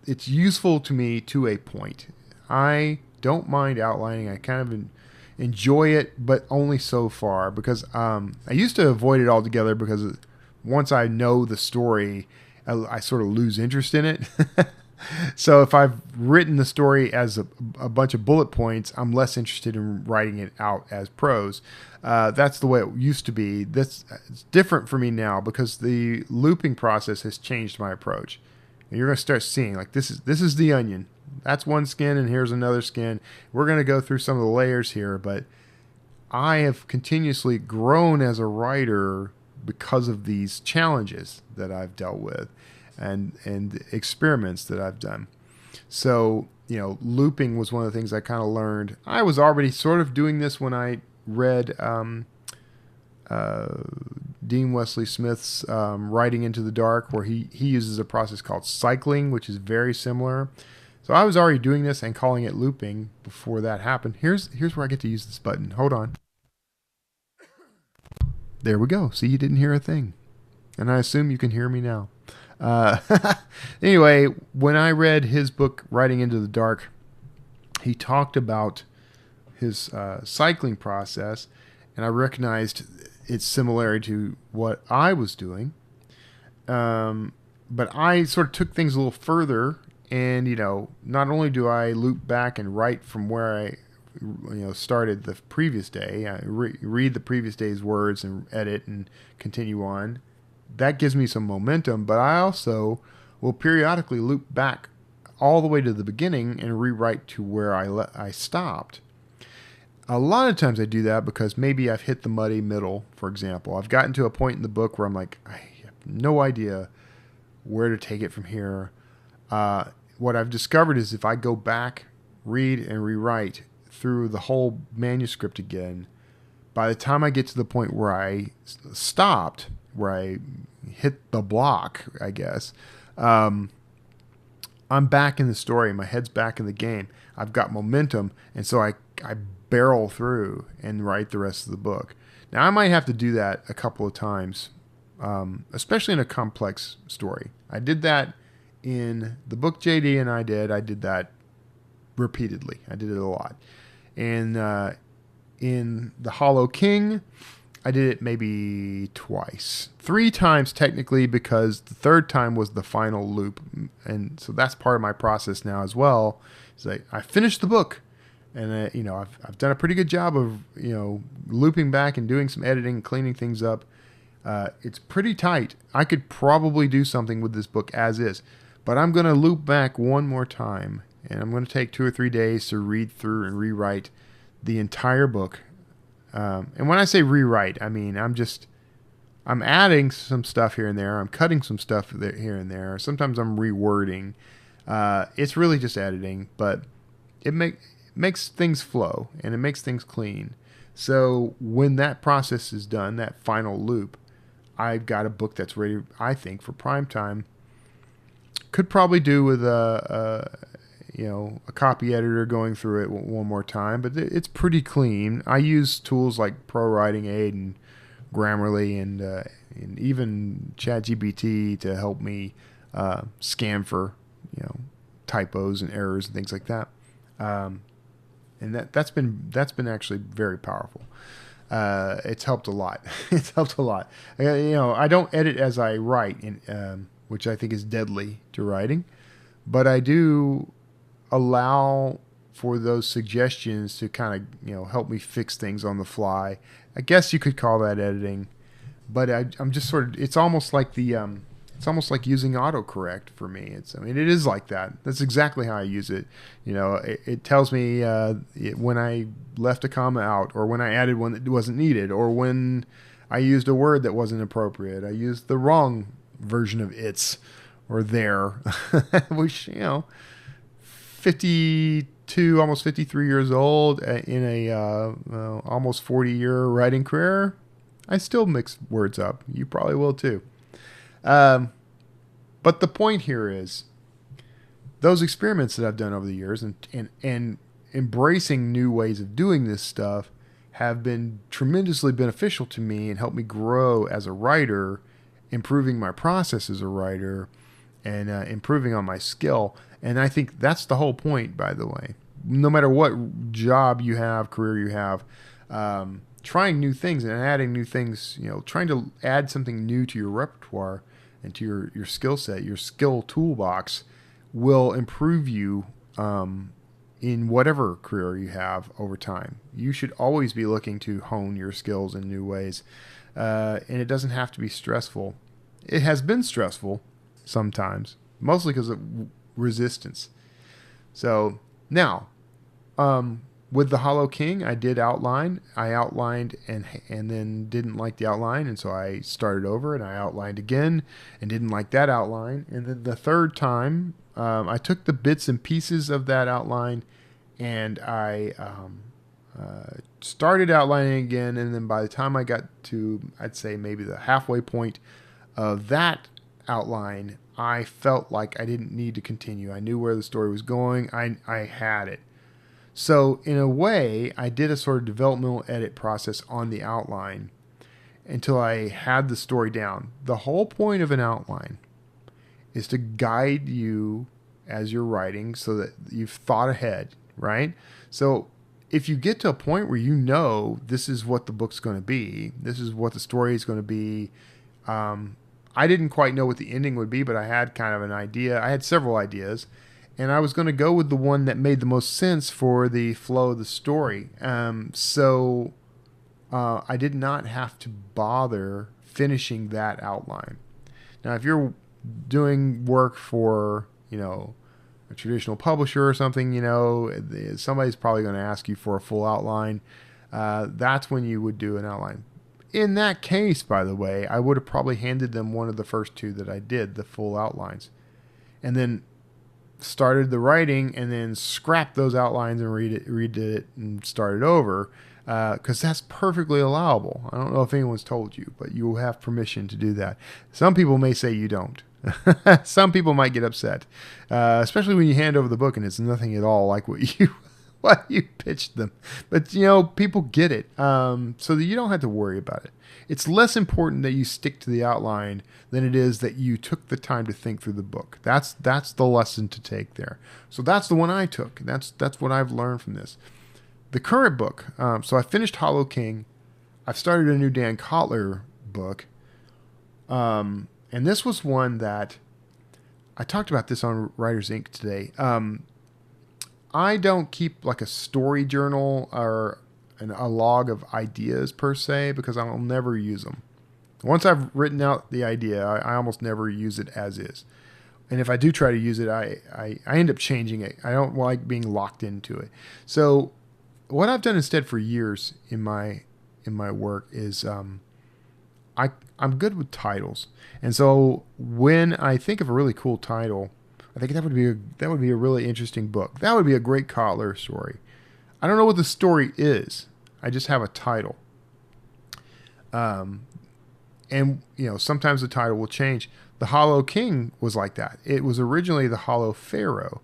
it's useful to me to a point. I don't mind outlining. I kind of enjoy it, but only so far, because I used to avoid it altogether, because once I know the story, I sort of lose interest in it. So if I've written the story as a bunch of bullet points, I'm less interested in writing it out as prose. That's the way it used to be. It's different for me now, because the looping process has changed my approach. And you're going to start seeing, like, this is the onion. That's one skin, and here's another skin. We're going to go through some of the layers here, but I have continuously grown as a writer because of these challenges that I've dealt with and experiments that I've done. So, looping was one of the things I kind of learned. I was already sort of doing this when I read Dean Wesley Smith's Writing into the Dark, where he uses a process called cycling, which is very similar. So I was already doing this and calling it looping before that happened. Here's where I get to use this button. Hold on. There we go. See, you didn't hear a thing. And I assume you can hear me now. Anyway, when I read his book, Writing into the Dark, he talked about his cycling process, and I recognized its similarity to what I was doing. But I sort of took things a little further, and, not only do I loop back and write from where I started the previous day, I read the previous day's words and edit and continue on. That gives me some momentum, but I also will periodically loop back all the way to the beginning and rewrite to where I stopped. A lot of times I do that because maybe I've hit the muddy middle, for example. I've gotten to a point in the book where I'm like, I have no idea where to take it from here. What I've discovered is if I go back, read, and rewrite through the whole manuscript again, by the time I get to the point where I stopped, where I hit the block, I guess, I'm back in the story. My head's back in the game. I've got momentum, and so I barrel through and write the rest of the book. Now, I might have to do that a couple of times, especially in a complex story. I did that in the book JD and I did that repeatedly. I did it a lot. And in The Hollow King, I did it maybe twice. 3 times technically, because the third time was the final loop. And so that's part of my process now as well. It's like I finished the book, and I've done a pretty good job of looping back and doing some editing, cleaning things up. It's pretty tight. I could probably do something with this book as is, but I'm going to loop back one more time, and I'm going to take 2 or 3 days to read through and rewrite the entire book. And when I say rewrite, I mean I'm just I'm adding some stuff here and there. I'm cutting some stuff here and there. Sometimes I'm rewording. It's really just editing, but it makes things flow and it makes things clean. So when that process is done, that final loop, I've got a book that's ready, I think, for prime time. Could probably do with a copy editor going through it one more time, but it's pretty clean. I use tools like ProWritingAid and Grammarly and even ChatGPT to help me scan for typos and errors and things like that. And that's been actually very powerful. It's helped a lot. It's helped a lot. I don't edit as I write, which I think is deadly to writing, but I do allow for those suggestions to kind of help me fix things on the fly. I guess you could call that editing, but I'm just sort of. It's almost like it's almost like using autocorrect for me. It is like that. That's exactly how I use it. It tells me when I left a comma out, or when I added one that wasn't needed, or when I used a word that wasn't appropriate. I used the wrong version of its or there, which 52, almost 53 years old in a almost 40-year writing career, I still mix words up. You probably will too. But the point here is those experiments that I've done over the years and embracing new ways of doing this stuff have been tremendously beneficial to me and helped me grow as a writer, improving my process as a writer, and improving on my skill. And I think that's the whole point, by the way. No matter what job you have, career you have, trying new things and adding new things, trying to add something new to your repertoire and to your skill set, your skill toolbox, will improve you in whatever career you have over time. You should always be looking to hone your skills in new ways. And it doesn't have to be stressful. It has been stressful sometimes, mostly because of resistance. So now, with the Hollow King, I did outline. I outlined and then didn't like the outline, and so I started over and I outlined again and didn't like that outline. And then the third time, I took the bits and pieces of that outline and I started outlining again. And then by the time I got to, I'd say maybe the halfway point of that outline, I felt like I didn't need to continue. I knew where the story was going. I had it. So in a way, I did a sort of developmental edit process on the outline until I had the story down. The whole point of an outline is to guide you as you're writing so that you've thought ahead, right? So if you get to a point where this is what the book's going to be, this is what the story is going to be, I didn't quite know what the ending would be, but I had kind of an idea. I had several ideas, and I was going to go with the one that made the most sense for the flow of the story. So I did not have to bother finishing that outline. Now, if you're doing work for, a traditional publisher or something, somebody's probably going to ask you for a full outline. That's when you would do an outline. In that case, by the way, I would have probably handed them one of the first two that I did, the full outlines, and then started the writing and then scrapped those outlines and redid it and started over, because that's perfectly allowable. I don't know if anyone's told you, but you have permission to do that. Some people may say you don't. Some people might get upset, especially when you hand over the book and it's nothing at all like what you pitched them. But, people get it, so that you don't have to worry about it. It's less important that you stick to the outline than it is that you took the time to think through the book. That's the lesson to take there. So that's the one I took. That's what I've learned from this. The current book, so I finished Hollow King. I've started a new Dan Kotler book. And this was one that I talked about this on Writers Inc. today. I don't keep like a story journal or a log of ideas per se, because I'll never use them. Once I've written out the idea, I almost never use it as is. And if I do try to use it, I end up changing it. I don't like being locked into it. So what I've done instead for years in my work is I'm good with titles, and so when I think of a really cool title, I think that would be a really interesting book. That would be a great Kotler story. I don't know what the story is. I just have a title. And sometimes the title will change. The Hollow King was like that. It was originally the Hollow Pharaoh,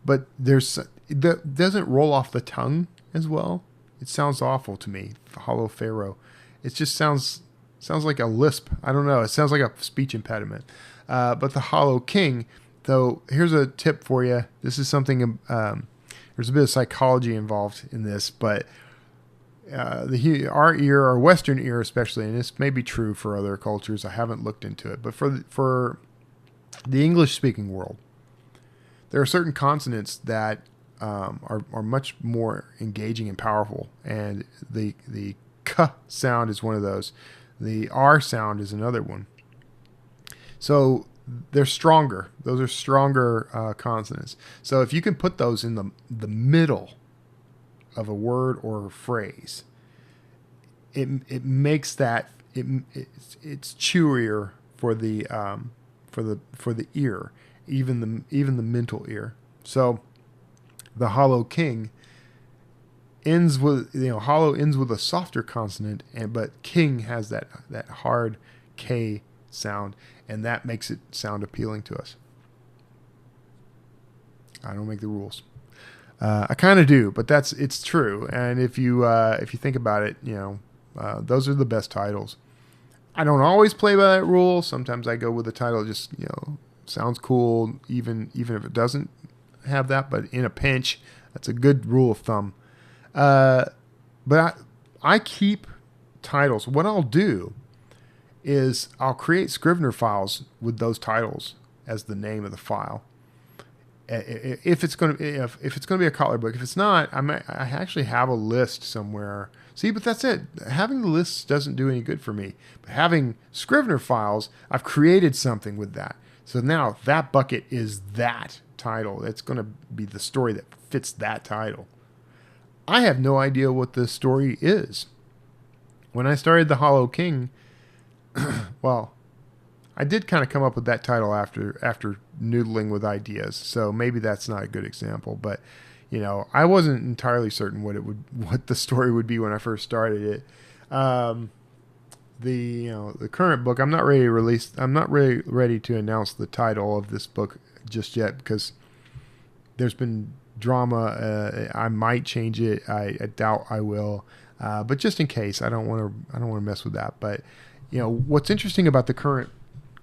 but that doesn't roll off the tongue as well. It sounds awful to me. The Hollow Pharaoh. It just sounds like a lisp. I don't know. It sounds like a speech impediment. But the Hollow King, though, here's a tip for you. This is something, there's a bit of psychology involved in this, but our ear, our Western ear especially, and this may be true for other cultures, I haven't looked into it, but for the English-speaking world, there are certain consonants that are much more engaging and powerful, and the k sound is one of those. The r sound is another one. So they're stronger. Those are stronger consonants. So if you can put those in the middle of a word or a phrase, it makes that it's chewier for the ear, even the mental ear. So the Hollow King ends with hollow ends with a softer consonant, but king has that hard K sound, and that makes it sound appealing to us. I don't make the rules. I kind of do, but it's true. And if you think about it, those are the best titles. I don't always play by that rule. Sometimes I go with a title that just sounds cool, even if it doesn't have that. But in a pinch, that's a good rule of thumb. But I keep titles. What I'll do is I'll create Scrivener files with those titles as the name of the file. If it's going to be a Kotler book. If it's not, I actually have a list somewhere. See, but that's it. Having the lists doesn't do any good for me. But having Scrivener files, I've created something with that. So now that bucket is that title. It's going to be the story that fits that title. I have no idea what the story is. When I started The Hollow King, well, I did kind of come up with that title after noodling with ideas. So maybe that's not a good example, but I wasn't entirely certain what the story would be when I first started it. The current book, I'm not really ready to announce the title of this book just yet, because there's been drama. I might change it. I doubt I will. But just in case, I don't want to mess with that. But what's interesting about the current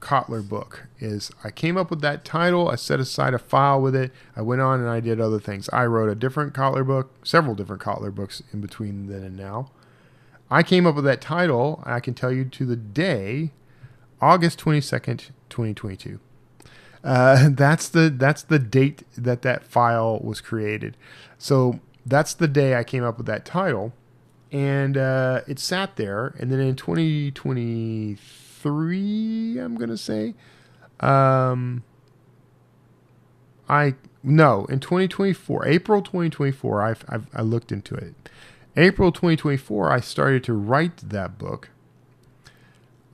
Kotler book is I came up with that title. I set aside a file with it. I went on and I did other things. I wrote a different Kotler book, several different Kotler books in between then and now. I came up with that title. I can tell you to the day, August 22nd, 2022. That's the date that file was created. So that's the day I came up with that title, and it sat there. And then in 2023, I'm gonna say, in 2024, April 2024, I looked into it. April 2024, I started to write that book.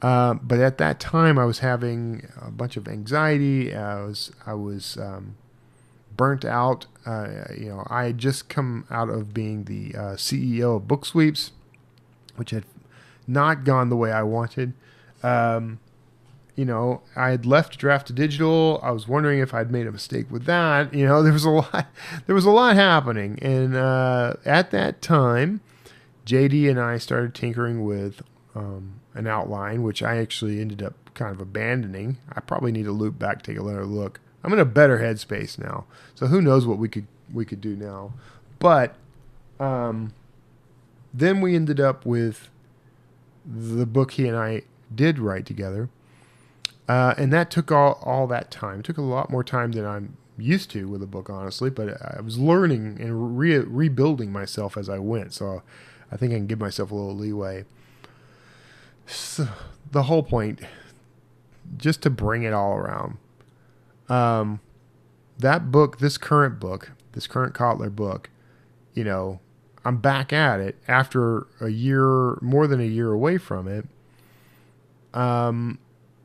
But at that time, I was having a bunch of anxiety. I was burnt out. I had just come out of being the CEO of Book Sweeps, which had not gone the way I wanted. I had left Draft to Digital. I was wondering if I'd made a mistake with that. There was a lot happening. And at that time, JD and I started tinkering with an outline, which I actually ended up kind of abandoning. I probably need to loop back, take another look. I'm in a better headspace now, so who knows what we could do now. But then we ended up with the book he and I did write together, and that took all that time. It took a lot more time than I'm used to with a book, honestly. But I was learning and rebuilding myself as I went, so I think I can give myself a little leeway. So the whole point, just to bring it all around, that book, this current Kotler book, I'm back at it after more than a year away from it. And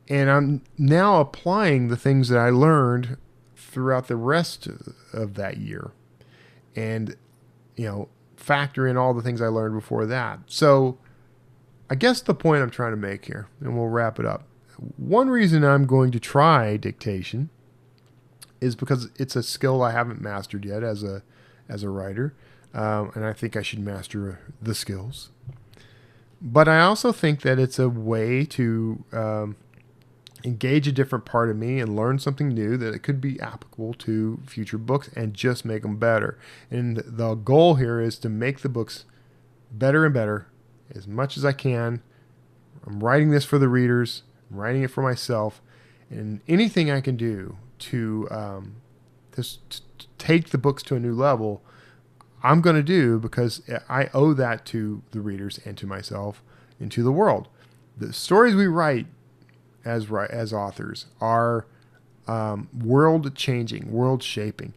I'm now applying the things that I learned throughout the rest of that year, and factor in all the things I learned before that. So I guess the point I'm trying to make here, and we'll wrap it up. One reason I'm going to try dictation is because it's a skill I haven't mastered yet as a writer, and I think I should master the skills. But I also think that it's a way to engage a different part of me and learn something new that it could be applicable to future books and just make them better. And the goal here is to make the books better and better as much as I can. I'm writing this for the readers. I'm writing it for myself. And anything I can do to take the books to a new level, I'm going to do, because I owe that to the readers and to myself and to the world. The stories we write as authors are world-changing, world-shaping.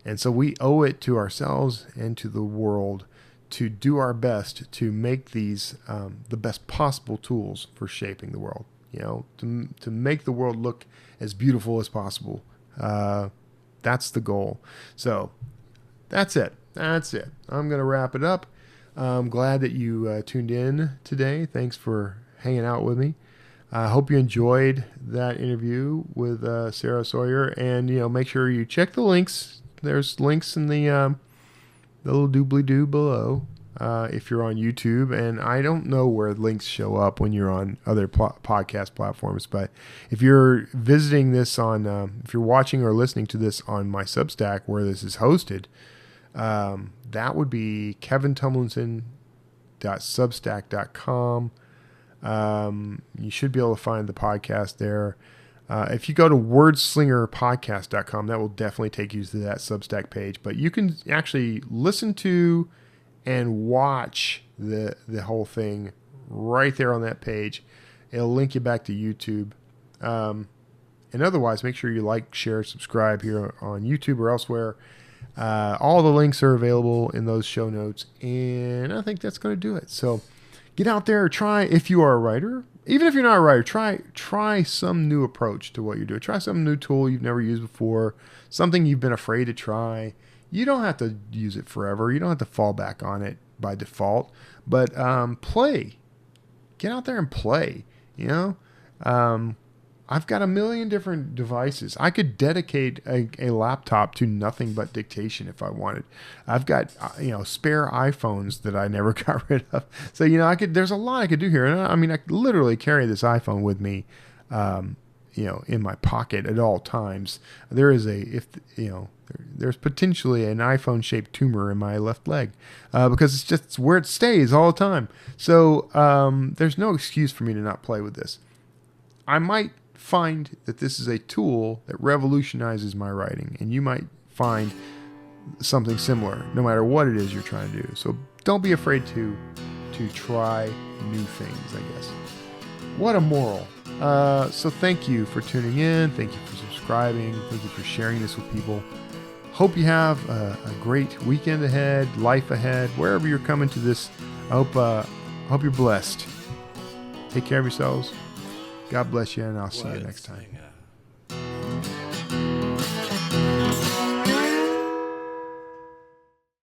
And so we owe it to ourselves and to the world to do our best to make these the best possible tools for shaping the world. To make the world look as beautiful as possible. That's the goal. So that's it. I'm going to wrap it up. I'm glad that you tuned in today. Thanks for hanging out with me. I hope you enjoyed that interview with Sarah Sawyer, and make sure you check the links. There's links in the little doobly-doo below if you're on YouTube, and I don't know where links show up when you're on other podcast platforms, but if you're visiting this on, if you're watching or listening to this on my Substack where this is hosted, that would be kevintumlinson.substack.com. You should be able to find the podcast there. If you go to wordslingerpodcast.com, that will definitely take you to that Substack page. But you can actually listen to and watch the whole thing right there on that page. It'll link you back to YouTube. And otherwise, make sure you like, share, subscribe here on YouTube or elsewhere. All the links are available in those show notes. And I think that's going to do it. So get out there, try, if you are a writer, even if you're not a writer, try some new approach to what you're doing. Try some new tool you've never used before, something you've been afraid to try. You don't have to use it forever. You don't have to fall back on it by default, but play. Get out there and play, I've got a million different devices. I could dedicate a laptop to nothing but dictation if I wanted. I've got spare iPhones that I never got rid of. So there's a lot I could do here. And I could literally carry this iPhone with me, in my pocket at all times. There is there's potentially an iPhone-shaped tumor in my left leg because it's just where it stays all the time. So there's no excuse for me to not play with this. I might find that this is a tool that revolutionizes my writing, and you might find something similar no matter what it is you're trying to do. So don't be afraid to try new things, I guess. What a moral. So thank you for tuning in. Thank you for subscribing. Thank you for sharing this with people. Hope you have a great weekend ahead, life ahead, wherever you're coming to this. I hope you're blessed. Take care of yourselves. God bless you, and I'll see you next time. Wordslinger.